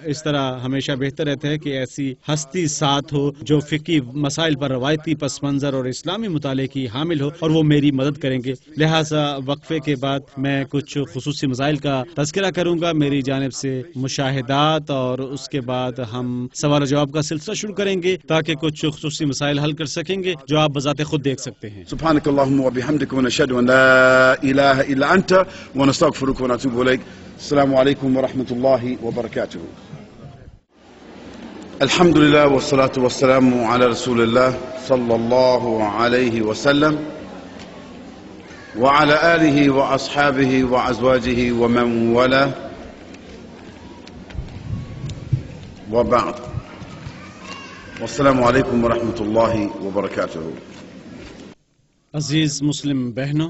اس طرح ہمیشہ بہتر رہتا ہے کہ ایسی ہستی ساتھ ہو جو فقہی مسائل پر روایتی پس منظر اور اسلامی مطالعے کی حامل ہو، اور وہ میری مدد کریں گے۔ لہٰذا وقفے کے بعد میں کچھ خصوصی مسائل کا تذکرہ کروں گا میری جانب سے، مشاہدات، اور اس کے بعد ہم سوال و جواب کا سلسلہ شروع کریں گے تاکہ کچھ خصوصی مسائل حل کر سکیں گے جو آپ بذات خود دیکھ سکتے ہیں۔ سبحانك اللهم وبحمدك ونشهد أن لا إله إلا أنت ونستغفرك ونتوب إليك. السلام عليكم ورحمة الله وبركاته. الحمد لله والصلاة والسلام على رسول الله صلى الله عليه وسلم وعلى آله وأصحابه وأزواجه ومن والاه وبعد. والسلام عليكم ورحمة الله وبركاته. عزیز مسلم بہنوں،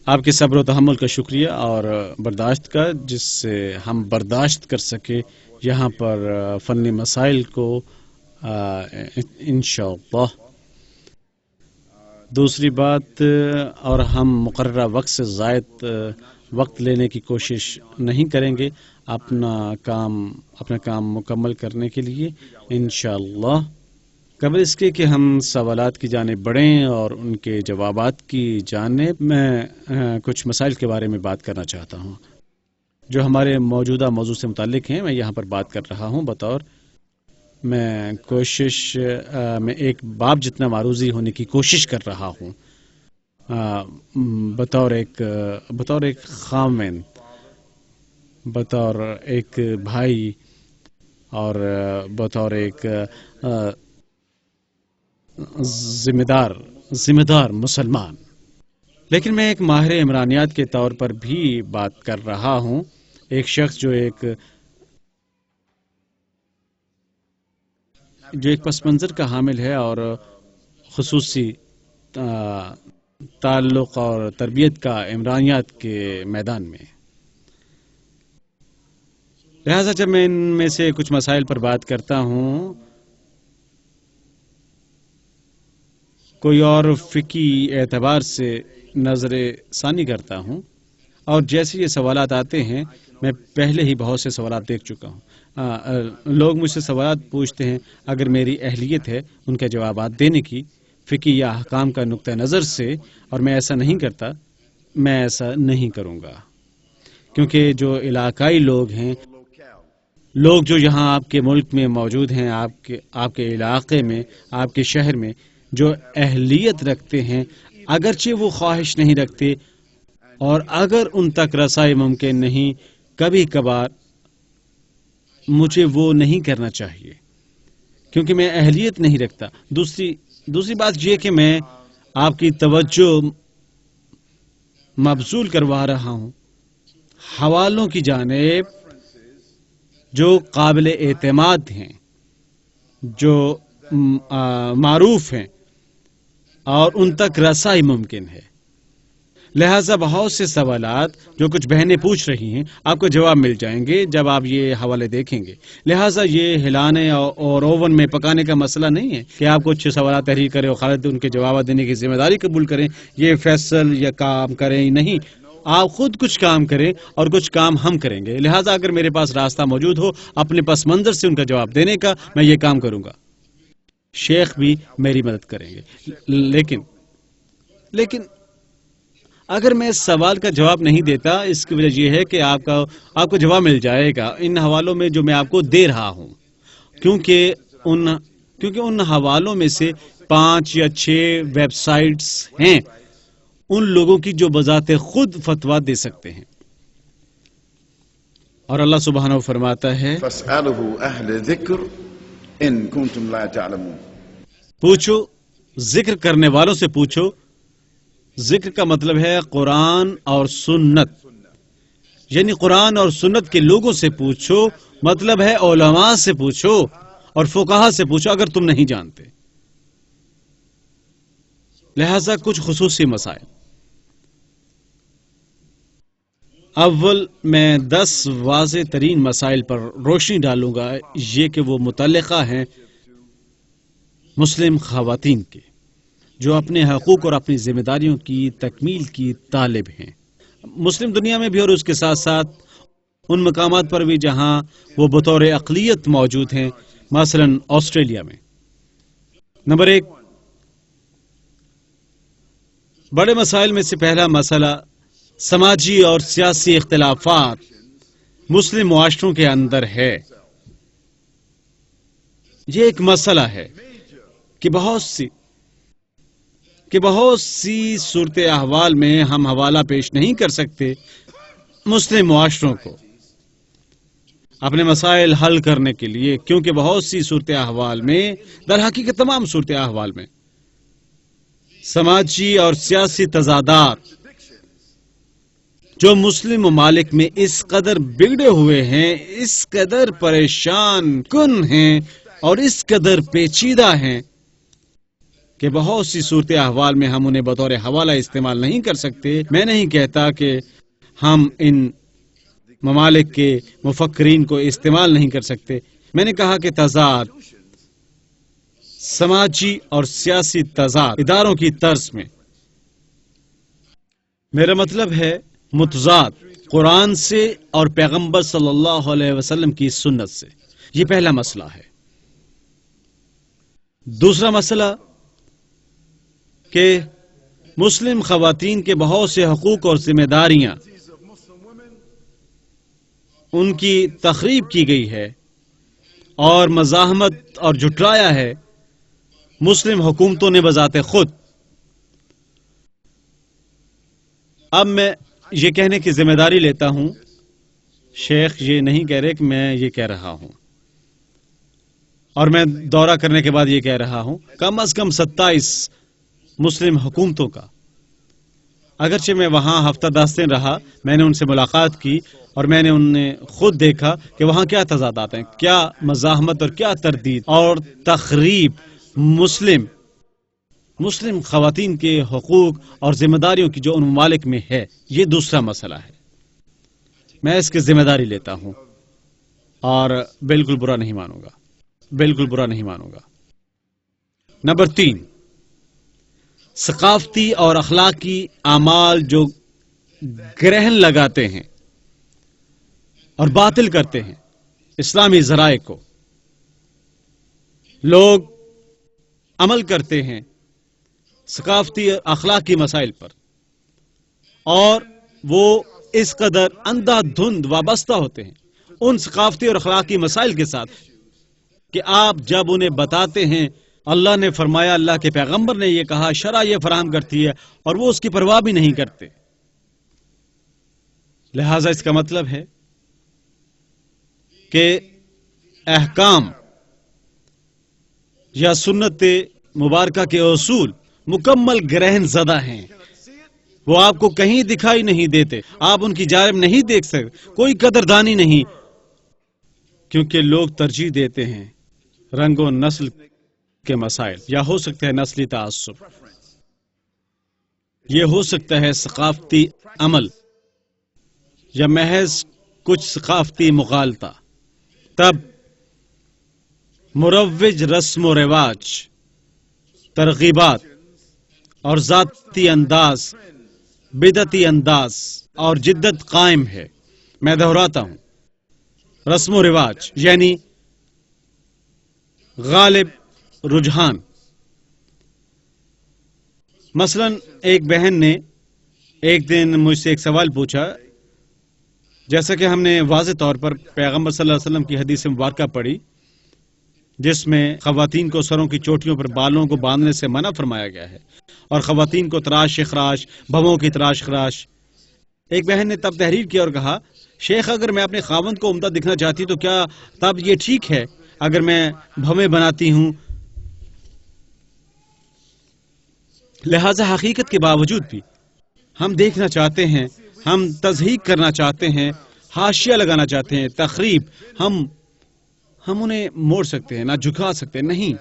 آپ کے صبر و تحمل کا شکریہ اور برداشت کا، جس سے ہم برداشت کر سکے یہاں پر فنی مسائل کو انشاءاللہ۔ دوسری بات، اور ہم مقررہ وقت سے زائد وقت لینے کی کوشش نہیں کریں گے اپنا کام مکمل کرنے کے لیے انشاءاللہ، قبل اس کے کہ ہم سوالات کی جانب بڑھیں اور ان کے جوابات کی جانب میں کچھ مسائل کے بارے میں بات کرنا چاہتا ہوں جو ہمارے موجودہ موضوع سے متعلق ہیں۔ میں یہاں پر بات کر رہا ہوں میں ایک باب جتنا معروضی ہونے کی کوشش کر رہا ہوں، بطور ایک خاوند، بطور ایک بھائی، اور بطور ایک ذمہ دار مسلمان۔ لیکن میں ایک ماہر عمرانیات کے طور پر بھی بات کر رہا ہوں، ایک شخص جو ایک پس منظر کا حامل ہے اور خصوصی تعلق اور تربیت کا عمرانیات کے میدان میں۔ لہذا جب میں ان میں سے کچھ مسائل پر بات کرتا ہوں، کوئی اور فقہی اعتبار سے نظر ثانی کرتا ہوں، اور جیسے یہ سوالات آتے ہیں، میں پہلے ہی بہت سے سوالات دیکھ چکا ہوں۔ لوگ مجھ سے سوالات پوچھتے ہیں، اگر میری اہلیت ہے ان کے جوابات دینے کی فقہی یا احکام کا نقطہ نظر سے، اور میں ایسا نہیں کرتا، میں ایسا نہیں کروں گا، کیونکہ جو علاقائی لوگ ہیں، لوگ جو یہاں آپ کے ملک میں موجود ہیں، آپ کے علاقے میں، آپ کے شہر میں، جو اہلیت رکھتے ہیں، اگرچہ وہ خواہش نہیں رکھتے اور اگر ان تک رسائی ممکن نہیں، کبھی کبھار مجھے وہ نہیں کرنا چاہیے کیونکہ میں اہلیت نہیں رکھتا۔ دوسری بات یہ کہ میں آپ کی توجہ مبذول کروا رہا ہوں حوالوں کی جانب جو قابل اعتماد ہیں، جو معروف ہیں اور ان تک رسائی ممکن ہے۔ لہذا بہت سے سوالات جو کچھ بہنیں پوچھ رہی ہیں، آپ کو جواب مل جائیں گے جب آپ یہ حوالے دیکھیں گے۔ لہذا یہ ہلانے اور اوون میں پکانے کا مسئلہ نہیں ہے کہ آپ کچھ سوالات تحریر کریں اور خالد ان کے جواب دینے کی ذمہ داری قبول کریں، یہ فیصل یا کام کریں، نہیں، آپ خود کچھ کام کریں اور کچھ کام ہم کریں گے۔ لہذا اگر میرے پاس راستہ موجود ہو اپنے پس منظر سے ان کا جواب دینے کا، میں یہ کام کروں گا، شیخ بھی میری مدد کریں گے۔ لیکن اگر میں اس سوال کا جواب نہیں دیتا، اس کی وجہ یہ ہے کہ آپ کو جواب مل جائے گا ان حوالوں میں جو میں آپ کو دے رہا ہوں، کیونکہ ان حوالوں میں سے 5 یا 6 ویب سائٹس ہیں ان لوگوں کی جو بذات خود فتویٰ دے سکتے ہیں، اور اللہ سبحانہ و فرماتا ہے فاسألوا أهل ذکر ان کنتم لا تعلمون، پوچھو، ذکر کرنے والوں سے پوچھو۔ ذکر کا مطلب ہے قرآن اور سنت، یعنی قرآن اور سنت کے لوگوں سے پوچھو، مطلب ہے علماء سے پوچھو اور فقہا سے پوچھو اگر تم نہیں جانتے۔ لہذا کچھ خصوصی مسائل، اول میں 10 واضح ترین مسائل پر روشنی ڈالوں گا، یہ کہ وہ متعلقہ ہیں مسلم خواتین کے جو اپنے حقوق اور اپنی ذمہ داریوں کی تکمیل کی طالب ہیں، مسلم دنیا میں بھی اور اس کے ساتھ ساتھ ان مقامات پر بھی جہاں وہ بطور اقلیت موجود ہیں، مثلا آسٹریلیا میں۔ نمبر 1، بڑے مسائل میں سے پہلا مسئلہ سماجی اور سیاسی اختلافات مسلم معاشروں کے اندر ہے۔ یہ ایک مسئلہ ہے کہ بہت سی صورت احوال میں ہم حوالہ پیش نہیں کر سکتے مسلم معاشروں کو اپنے مسائل حل کرنے کے لیے، کیونکہ بہت سی صورت احوال میں، در حقیقت تمام صورت احوال میں، سماجی اور سیاسی تضادات جو مسلم ممالک میں اس قدر بگڑے ہوئے ہیں، اس قدر پریشان کن ہیں اور اس قدر پیچیدہ ہیں کہ بہت سی صورت احوال میں ہم انہیں بطور حوالہ استعمال نہیں کر سکتے۔ میں نہیں کہتا کہ ہم ان ممالک کے مفکرین کو استعمال نہیں کر سکتے، میں نے کہا کہ تضاد، سماجی اور سیاسی تضاد اداروں کی طرز میں، میرا مطلب ہے متضاد قرآن سے اور پیغمبر صلی اللہ علیہ وسلم کی سنت سے، یہ پہلا مسئلہ ہے۔ دوسرا مسئلہ کہ مسلم خواتین کے بہت سے حقوق اور ذمہ داریاں ان کی تخریب کی گئی ہے اور مزاحمت اور جھٹلایا ہے مسلم حکومتوں نے بذات خود۔ اب میں یہ کہنے کی ذمہ داری لیتا ہوں، شیخ یہ نہیں کہہ رہے کہ میں یہ کہہ رہا ہوں، اور میں دورہ کرنے کے بعد یہ کہہ رہا ہوں، کم از کم 27 مسلم حکومتوں کا، اگرچہ میں وہاں ہفتہ 10 دن رہا، میں نے ان سے ملاقات کی اور میں نے انہیں خود دیکھا کہ وہاں کیا تضادات ہیں، کیا مزاحمت اور کیا تردید اور تخریب مسلم خواتین کے حقوق اور ذمہ داریوں کی جو ان ممالک میں ہے۔ یہ دوسرا مسئلہ ہے، میں اس کی ذمہ داری لیتا ہوں اور بالکل برا نہیں مانوں گا۔ نمبر 3، ثقافتی اور اخلاقی اعمال جو گرہن لگاتے ہیں اور باطل کرتے ہیں اسلامی ذرائع کو، لوگ عمل کرتے ہیں ثقافتی اور اخلاقی مسائل پر، اور وہ اس قدر اندھا دھند وابستہ ہوتے ہیں ان ثقافتی اور اخلاقی مسائل کے ساتھ کہ آپ جب انہیں بتاتے ہیں اللہ نے فرمایا، اللہ کے پیغمبر نے یہ کہا، شرع یہ فراہم کرتی ہے، اور وہ اس کی پرواہ بھی نہیں کرتے۔ لہذا اس کا مطلب ہے کہ احکام یا سنت مبارکہ کے اصول مکمل گرہن زدہ ہیں، وہ آپ کو کہیں دکھائی نہیں دیتے، آپ ان کی جانب نہیں دیکھ سکتے، کوئی قدردانی نہیں، کیونکہ لوگ ترجیح دیتے ہیں رنگ و نسل کے مسائل، یا ہو سکتا ہے نسلی تعصب، یہ ہو سکتا ہے ثقافتی عمل، یا محض کچھ ثقافتی مغالطہ۔ تب مروج رسم و رواج، ترغیبات اور ذاتی انداز، بدعتی انداز اور جدت قائم ہے۔ میں دہراتا ہوں، رسم و رواج یعنی غالب رجحان۔ مثلا ایک بہن نے ایک دن مجھ سے ایک سوال پوچھا، جیسا کہ ہم نے واضح طور پر پیغمبر صلی اللہ علیہ وسلم کی حدیث مبارکہ پڑھی جس میں خواتین کو سروں کی چوٹیوں پر بالوں کو باندھنے سے منع فرمایا گیا ہے، اور خواتین کو تراش خراش، بھووں کی تراش خراش۔ ایک بہن نے تب تحریر کی اور کہا، شیخ اگر میں اپنے خاوند کو عمدہ دکھنا چاہتی تو کیا تب یہ ٹھیک ہے اگر میں بھویں بناتی ہوں؟ لہذا حقیقت کے باوجود بھی ہم دیکھنا چاہتے ہیں، ہم تضحیق کرنا چاہتے ہیں، حاشیہ لگانا چاہتے ہیں، تخریب، ہم انہیں موڑ سکتے ہیں، نہ جھکا سکتے، نہیں۔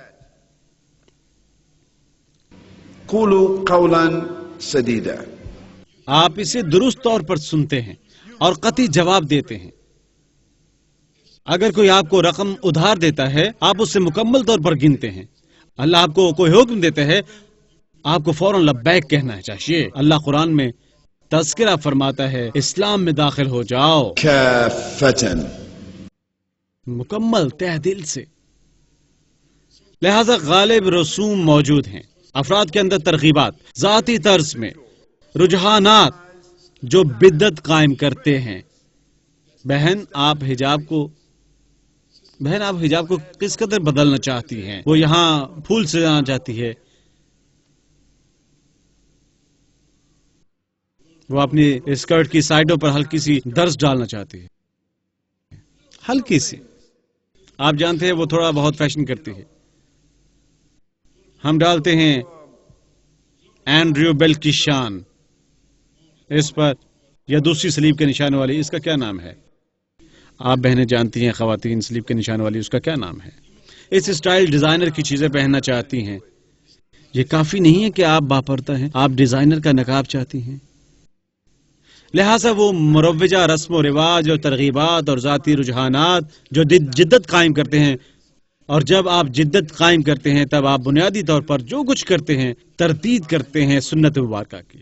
قولوا قولا سديدا، آپ اسے درست طور پر سنتے ہیں اور قطعی جواب دیتے ہیں۔ اگر کوئی آپ کو رقم ادھار دیتا ہے، آپ اسے مکمل طور پر گنتے ہیں۔ اللہ آپ کو کوئی حکم دیتا ہے، آپ کو فوراً لبیک کہنا چاہیے۔ اللہ قرآن میں تذکرہ فرماتا ہے اسلام میں داخل ہو جاؤ كافة. مکمل تہ دل سے. لہذا غالب رسوم موجود ہیں، افراد کے اندر ترغیبات، ذاتی طرز میں رجحانات جو بدعت قائم کرتے ہیں. بہن آپ حجاب کو کس قدر بدلنا چاہتی ہیں؟ وہ یہاں پھول سجانا چاہتی ہے، وہ اپنی اسکرٹ کی سائڈوں پر ہلکی سی درز ڈالنا چاہتی ہے، ہلکی سی. آپ جانتے ہیں وہ تھوڑا بہت فیشن کرتی ہے. ہم ڈالتے ہیں اینڈریو بیل کی شان اس پر، یا دوسری سلیب کے نشان والی، اس کا کیا نام ہے؟ آپ بہنیں جانتی ہیں، خواتین سلیب کے نشان والی اس کا کیا نام ہے؟ اس اسٹائل ڈیزائنر کی چیزیں پہننا چاہتی ہیں. یہ کافی نہیں ہے کہ آپ باپردہ ہیں، آپ ڈیزائنر کا نقاب چاہتی ہیں. لہٰذا وہ مروجہ رسم و رواج اور ترغیبات اور ذاتی رجحانات جو جدت قائم کرتے ہیں، اور جب آپ جدت قائم کرتے ہیں تب آپ بنیادی طور پر جو کچھ کرتے ہیں تردید کرتے ہیں سنت مبارکہ کی.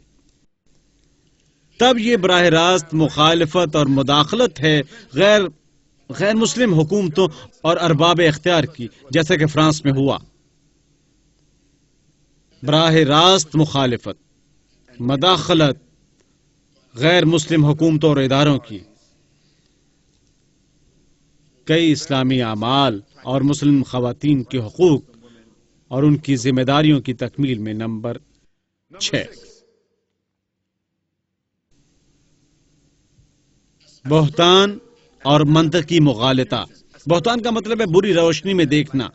تب یہ براہ راست مخالفت اور مداخلت ہے غیر مسلم حکومتوں اور ارباب اختیار کی، جیسا کہ فرانس میں ہوا. براہ راست مخالفت، مداخلت غیر مسلم حکومتوں اور اداروں کی. کئی اسلامی اعمال اور مسلم خواتین کے حقوق اور ان کی ذمہ داریوں کی تکمیل میں نمبر 6 بہتان اور منطقی مغالطہ. بہتان کا مطلب ہے بری روشنی میں دیکھنا،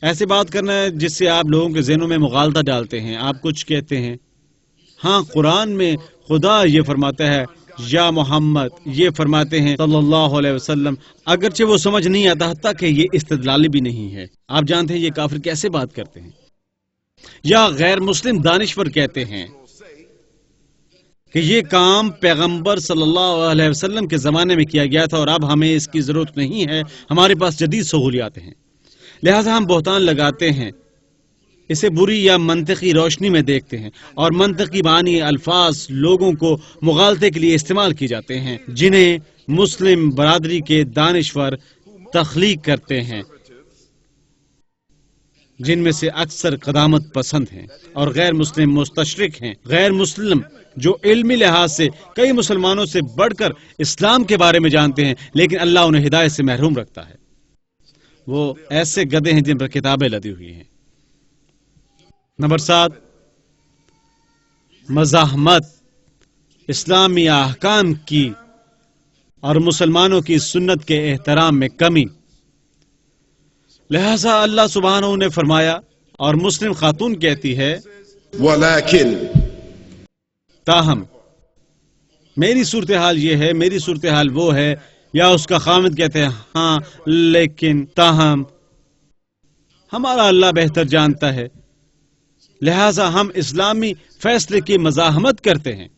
ایسے بات کرنا ہے جس سے آپ لوگوں کے ذہنوں میں مغالطہ ڈالتے ہیں. آپ کچھ کہتے ہیں، ہاں قرآن میں خدا یہ فرماتا ہے، یا محمد یہ فرماتے ہیں صلی اللہ علیہ وسلم، اگرچہ وہ سمجھ نہیں آتا، حتیٰ کہ یہ استدلالی بھی نہیں ہے. آپ جانتے ہیں یہ کافر کیسے بات کرتے ہیں. یا غیر مسلم دانشور کہتے ہیں کہ یہ کام پیغمبر صلی اللہ علیہ وسلم کے زمانے میں کیا گیا تھا اور اب ہمیں اس کی ضرورت نہیں ہے، ہمارے پاس جدید سہولیات ہیں. لہذا ہم بہتان لگاتے ہیں، اسے بری یا منطقی روشنی میں دیکھتے ہیں، اور منطقی معنی الفاظ لوگوں کو مغالطے کے لیے استعمال کی جاتے ہیں جنہیں مسلم برادری کے دانشور تخلیق کرتے ہیں، جن میں سے اکثر قدامت پسند ہیں اور غیر مسلم مستشرق ہیں. غیر مسلم جو علمی لحاظ سے کئی مسلمانوں سے بڑھ کر اسلام کے بارے میں جانتے ہیں، لیکن اللہ انہیں ہدایت سے محروم رکھتا ہے. وہ ایسے گدھے ہیں جن پر کتابیں لدی ہوئی ہیں. نمبر 7 مزاحمت اسلامی احکام کی اور مسلمانوں کی سنت کے احترام میں کمی. لہذا اللہ سبحانہ نے فرمایا، اور مسلم خاتون کہتی ہے، ولكن تاہم میری صورتحال یہ ہے، میری صورتحال وہ ہے، یا اس کا خامد کہتے ہیں، ہاں لیکن تاہم ہمارا اللہ بہتر جانتا ہے. لہذا ہم اسلامی فیصلے کی مزاحمت کرتے ہیں،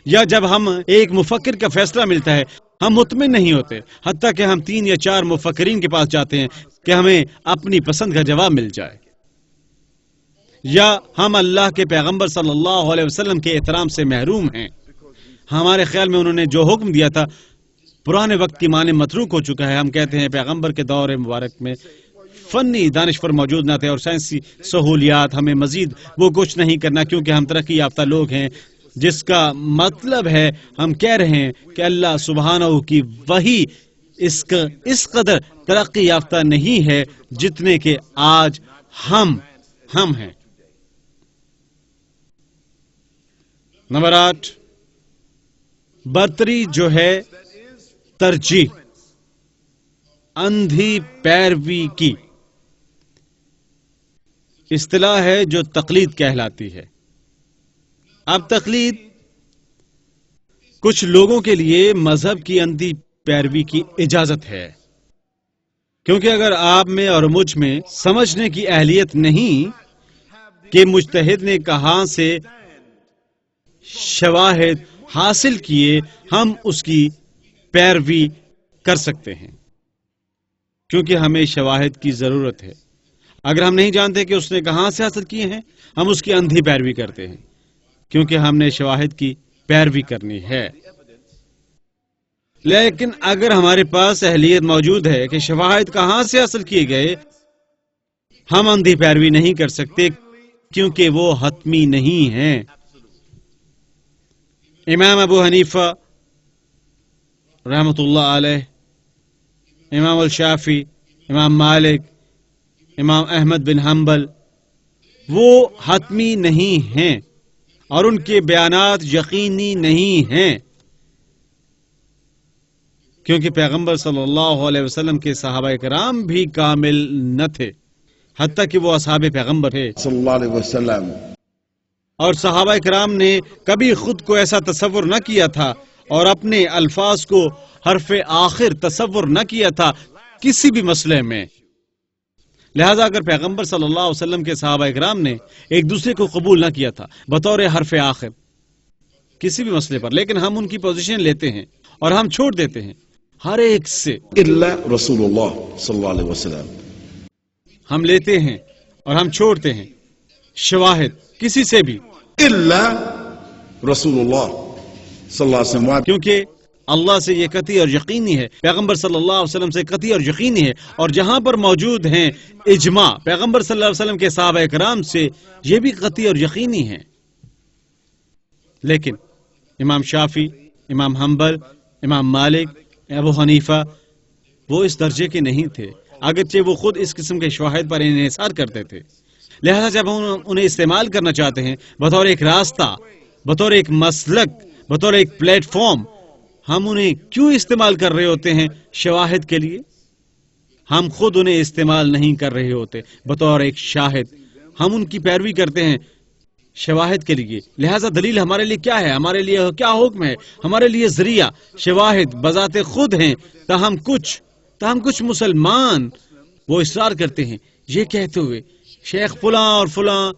یا جب ہم ایک مفکر کا فیصلہ ملتا ہے ہم مطمئن نہیں ہوتے، حتیٰ کہ ہم 3 یا 4 مفکرین کے پاس جاتے ہیں کہ ہمیں اپنی پسند کا جواب مل جائے. یا ہم اللہ کے پیغمبر صلی اللہ علیہ وسلم کے احترام سے محروم ہیں، ہمارے خیال میں انہوں نے جو حکم دیا تھا پرانے وقت کی معنی متروک ہو چکا ہے. ہم کہتے ہیں پیغمبر کے دور مبارک میں فنی دانشور موجود نہ تھے اور سائنسی سہولیات، ہمیں مزید وہ کچھ نہیں کرنا کیونکہ ہم ترقی یافتہ لوگ ہیں. جس کا مطلب ہے ہم کہہ رہے ہیں کہ اللہ سبحانہ کی وحی اس قدر ترقی یافتہ نہیں ہے جتنے کہ آج ہم ہیں. نمبر 8 برتری جو ہے ترجیح، اندھی پیروی کی اصطلاح ہے جو تقلید کہلاتی ہے. اب تقلید کچھ لوگوں کے لیے مذہب کی اندھی پیروی کی اجازت ہے، کیونکہ اگر آپ میں اور مجھ میں سمجھنے کی اہلیت نہیں کہ مجتہد نے کہاں سے شواہد حاصل کیے، ہم اس کی پیروی کر سکتے ہیں کیونکہ ہمیں شواہد کی ضرورت ہے. اگر ہم نہیں جانتے کہ اس نے کہاں سے حاصل کیے ہیں، ہم اس کی اندھی پیروی کرتے ہیں. کیونکہ ہم نے شواہد کی پیروی کرنی ہے۔ لیکن اگر ہمارے پاس اہلیت موجود ہے کہ شواہد کہاں سے حاصل کیے گئے، ہم اندھی پیروی نہیں کر سکتے کیونکہ وہ حتمی نہیں ہیں۔ امام ابو حنیفہ رحمۃ اللہ علیہ، امام الشافعی، امام مالک، امام احمد بن حنبل، وہ حتمی نہیں ہیں اور ان کے بیانات یقینی نہیں ہیں، کیونکہ پیغمبر صلی اللہ علیہ وسلم کے صحابہ کرام بھی کامل نہ تھے، حتیٰ کہ وہ اصحاب پیغمبر تھے، صلی اللہ علیہ وسلم. اور صحابہ کرام نے کبھی خود کو ایسا تصور نہ کیا تھا اور اپنے الفاظ کو حرف آخر تصور نہ کیا تھا کسی بھی مسئلے میں۔ لہذا اگر پیغمبر صلی اللہ علیہ وسلم کے صحابہ کرام نے ایک دوسرے کو قبول نہ کیا تھا بطور حرف آخر کسی بھی مسئلے پر، لیکن ہم ان کی پوزیشن لیتے ہیں اور ہم چھوڑ دیتے ہیں ہر ایک سے، الا رسول اللہ صلی اللہ علیہ وسلم. ہم لیتے ہیں اور ہم چھوڑتے ہیں شواہد کسی سے بھی، الا رسول اللہ صلی اللہ علیہ وسلم. کیونکہ اللہ سے یہ قطعی اور یقینی ہے، پیغمبر صلی اللہ علیہ وسلم سے قطعی اور یقینی ہے، اور جہاں پر موجود ہیں اجماع پیغمبر صلی اللہ علیہ وسلم کے صحابہ کرام سے، یہ بھی قطعی اور یقینی ہے۔ لیکن امام شافعی، امام حنبل، امام مالک، ابو حنیفہ وہ اس درجے کے نہیں تھے، اگرچہ وہ خود اس قسم کے شواہد پر انحصار کرتے تھے۔ لہذا جب ہم انہیں استعمال کرنا چاہتے ہیں بطور ایک راستہ، بطور ایک مسلک، بطور ایک پلیٹ فارم، ہم انہیں کیوں استعمال کر رہے ہوتے ہیں؟ شواہد کے لیے۔ ہم خود انہیں استعمال نہیں کر رہے ہوتے بطور ایک شاہد، ہم ان کی پیروی کرتے ہیں شواہد کے لیے۔ لہذا دلیل ہمارے لیے کیا ہے، ہمارے لیے کیا حکم ہے؟ ہمارے لیے ذریعہ شواہد بذات خود ہیں، تاہم کچھ مسلمان وہ اصرار کرتے ہیں یہ کہتے ہوئے شیخ فلاں اور فلاں،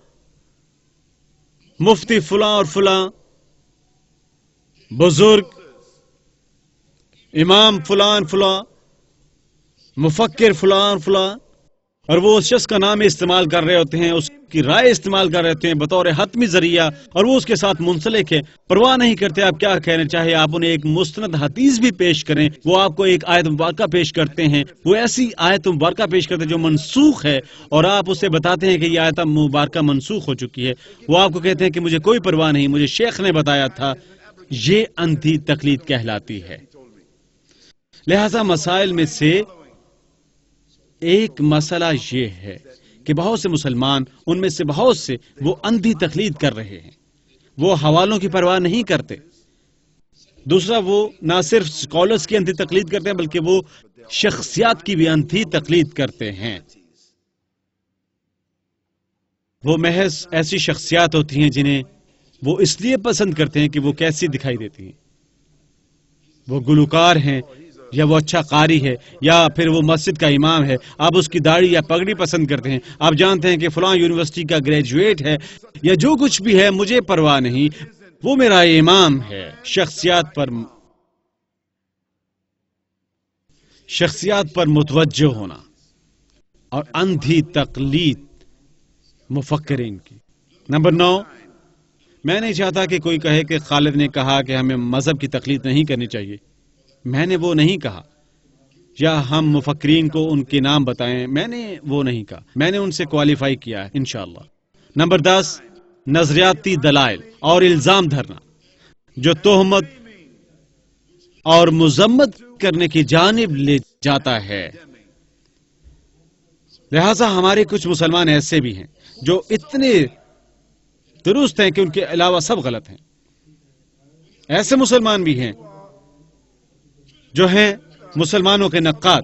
مفتی فلاں اور فلاں، بزرگ امام فلان فلاں، مفکر فلان فلاں، اور وہ اس شخص کا نام استعمال کر رہے ہوتے ہیں، اس کی رائے استعمال کر رہے ہوتے ہیں بطور حتمی ذریعہ، اور وہ اس کے ساتھ منسلک ہے، پرواہ نہیں کرتے آپ کیا کہنا چاہے۔ آپ انہیں ایک مستند حدیث بھی پیش کریں، وہ آپ کو ایک آیت مبارکہ پیش کرتے ہیں، وہ ایسی آیت مبارکہ پیش کرتے ہیں جو منسوخ ہے، اور آپ اسے بتاتے ہیں کہ یہ آیت مبارکہ منسوخ ہو چکی ہے، وہ آپ کو کہتے ہیں کہ مجھے کوئی پرواہ نہیں، مجھے شیخ نے بتایا تھا۔ یہ اندھی تقلید کہلاتی ہے۔ لہذا مسائل میں سے ایک مسئلہ یہ ہے کہ بہت سے مسلمان، ان میں سے بہت سے، وہ اندھی تقلید کر رہے ہیں، وہ حوالوں کی پرواہ نہیں کرتے۔ دوسرا، وہ نہ صرف اسکالرز کی اندھی تقلید کرتے ہیں بلکہ وہ شخصیات کی بھی اندھی تقلید کرتے ہیں۔ وہ محض ایسی شخصیات ہوتی ہیں جنہیں وہ اس لیے پسند کرتے ہیں کہ وہ کیسی دکھائی دیتی ہیں، وہ گلوکار ہیں یا وہ اچھا قاری ہے یا پھر وہ مسجد کا امام ہے، آپ اس کی داڑھی یا پگڑی پسند کرتے ہیں، آپ جانتے ہیں کہ فلاں یونیورسٹی کا گریجویٹ ہے یا جو کچھ بھی ہے، مجھے پرواہ نہیں، وہ میرا امام ہے۔ شخصیات پر متوجہ ہونا اور اندھی تقلید مفکرین کی۔ نمبر 9، میں نہیں چاہتا کہ کوئی کہے کہ خالد نے کہا کہ ہمیں مذہب کی تقلید نہیں کرنی چاہیے، میں نے وہ نہیں کہا، یا ہم مفکرین کو ان کے نام بتائیں، میں نے وہ نہیں کہا، میں نے ان سے کوالیفائی کیا ہے انشاءاللہ۔ نمبر 10، نظریاتی دلائل اور الزام دھرنا جو تہمت اور مذمت کرنے کی جانب لے جاتا ہے۔ لہذا ہمارے کچھ مسلمان ایسے بھی ہیں جو اتنے درست ہیں کہ ان کے علاوہ سب غلط ہیں، ایسے مسلمان بھی ہیں جو ہیں مسلمانوں کے نقاد۔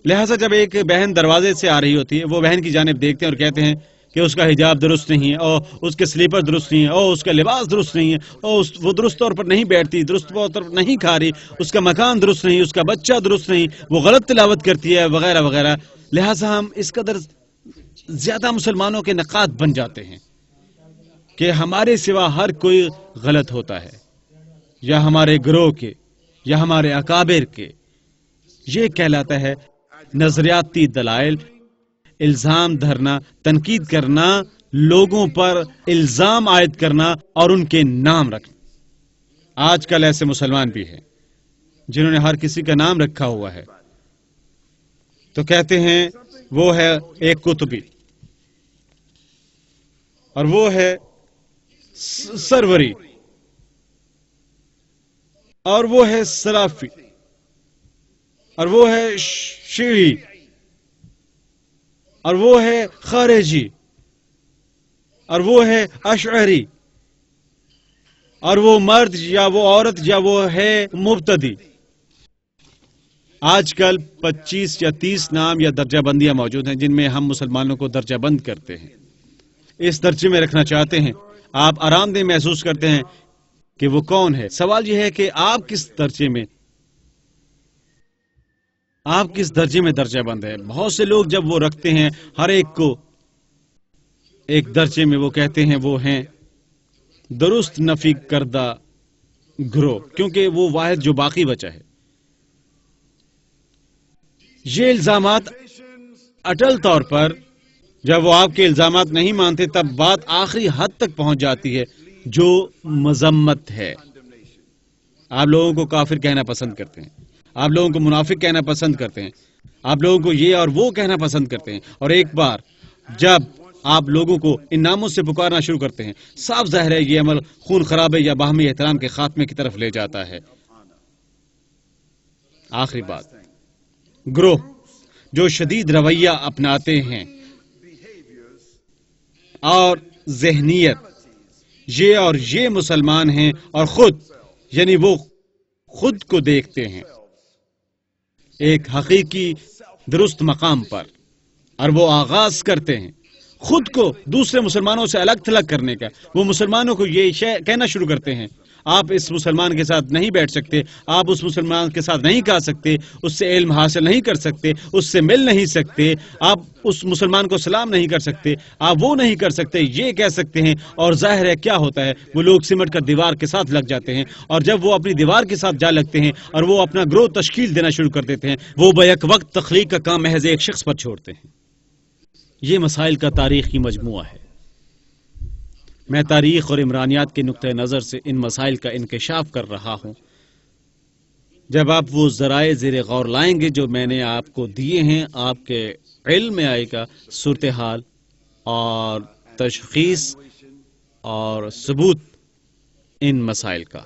لہذا جب ایک بہن دروازے سے آ رہی ہوتی ہے، وہ بہن کی جانب دیکھتے ہیں اور کہتے ہیں کہ اس کا حجاب درست نہیں ہے، اور اس کے سلیپر درست نہیں ہے، اور اس کا لباس درست نہیں ہے، اور وہ درست طور پر نہیں بیٹھتی، درست طور پر نہیں کھا رہی، اس کا مکان درست نہیں، اس کا بچہ درست نہیں، وہ غلط تلاوت کرتی ہے، وغیرہ وغیرہ۔ لہذا ہم اس قدر زیادہ مسلمانوں کے نقاد بن جاتے ہیں کہ ہمارے سوا ہر کوئی غلط ہوتا ہے، یا ہمارے گروہ کے یا ہمارے اکابر کے۔ یہ کہلاتا ہے نظریاتی دلائل، الزام دھرنا، تنقید کرنا لوگوں پر الزام عائد کرنا اور ان کے نام رکھنا۔ آج کل ایسے مسلمان بھی ہیں جنہوں نے ہر کسی کا نام رکھا ہوا ہے، تو کہتے ہیں وہ ہے ایک قطبی، اور وہ ہے سروری، اور وہ ہے سرافی، اور وہ ہے شیعی، اور وہ ہے خارجی، اور وہ ہے اشعری، اور وہ مرد یا وہ عورت یا وہ ہے مبتدی۔ آج کل 25 یا 30 نام یا درجہ بندیاں موجود ہیں جن میں ہم مسلمانوں کو درجہ بند کرتے ہیں، اس درجے میں رکھنا چاہتے ہیں۔ آپ آرام دہ محسوس کرتے ہیں کہ وہ کون ہے۔ سوال یہ ہے کہ آپ کس درجے میں درجہ بند ہے۔ بہت سے لوگ جب وہ رکھتے ہیں ہر ایک کو ایک درجے میں، وہ کہتے ہیں وہ ہیں درست نفی کردہ گروہ، کیونکہ وہ واحد جو باقی بچا ہے۔ یہ الزامات اٹل طور پر جب وہ آپ کے الزامات نہیں مانتے تب بات آخری حد تک پہنچ جاتی ہے جو مذمت ہے۔ آپ لوگوں کو کافر کہنا پسند کرتے ہیں، آپ لوگوں کو منافق کہنا پسند کرتے ہیں، آپ لوگوں کو یہ اور وہ کہنا پسند کرتے ہیں، اور ایک بار جب آپ لوگوں کو ان ناموں سے پکارنا شروع کرتے ہیں، صاف ظاہر ہے یہ عمل خون خرابے یا باہمی احترام کے خاتمے کی طرف لے جاتا ہے۔ آخری بات، گروہ جو شدید رویہ اپناتے ہیں اور ذہنیت یہ مسلمان ہیں اور خود یعنی وہ خود کو دیکھتے ہیں ایک حقیقی درست مقام پر، اور وہ آغاز کرتے ہیں خود کو دوسرے مسلمانوں سے الگ تھلگ کرنے کا۔ وہ مسلمانوں کو یہ کہنا شروع کرتے ہیں آپ اس مسلمان کے ساتھ نہیں بیٹھ سکتے، آپ اس مسلمان کے ساتھ نہیں کھا سکتے، اس سے علم حاصل نہیں کر سکتے، اس سے مل نہیں سکتے، آپ اس مسلمان کو سلام نہیں کر سکتے، آپ وہ نہیں کر سکتے، یہ کہہ سکتے ہیں۔ اور ظاہر ہے کیا ہوتا ہے، وہ لوگ سمٹ کر دیوار کے ساتھ لگ جاتے ہیں، اور جب وہ اپنی دیوار کے ساتھ جا لگتے ہیں اور وہ اپنا گروہ تشکیل دینا شروع کر دیتے ہیں، وہ بیک وقت تخلیق کا کام محض ایک شخص پر چھوڑتے ہیں۔ یہ مسائل کا تاریخی مجموعہ ہے۔ میں تاریخ اور عمرانیات کے نقطۂ نظر سے ان مسائل کا انکشاف کر رہا ہوں۔ جب آپ وہ ذرائع زیر غور لائیں گے جو میں نے آپ کو دیے ہیں، آپ کے علم میں آئے گا صورتحال اور تشخیص اور ثبوت ان مسائل کا۔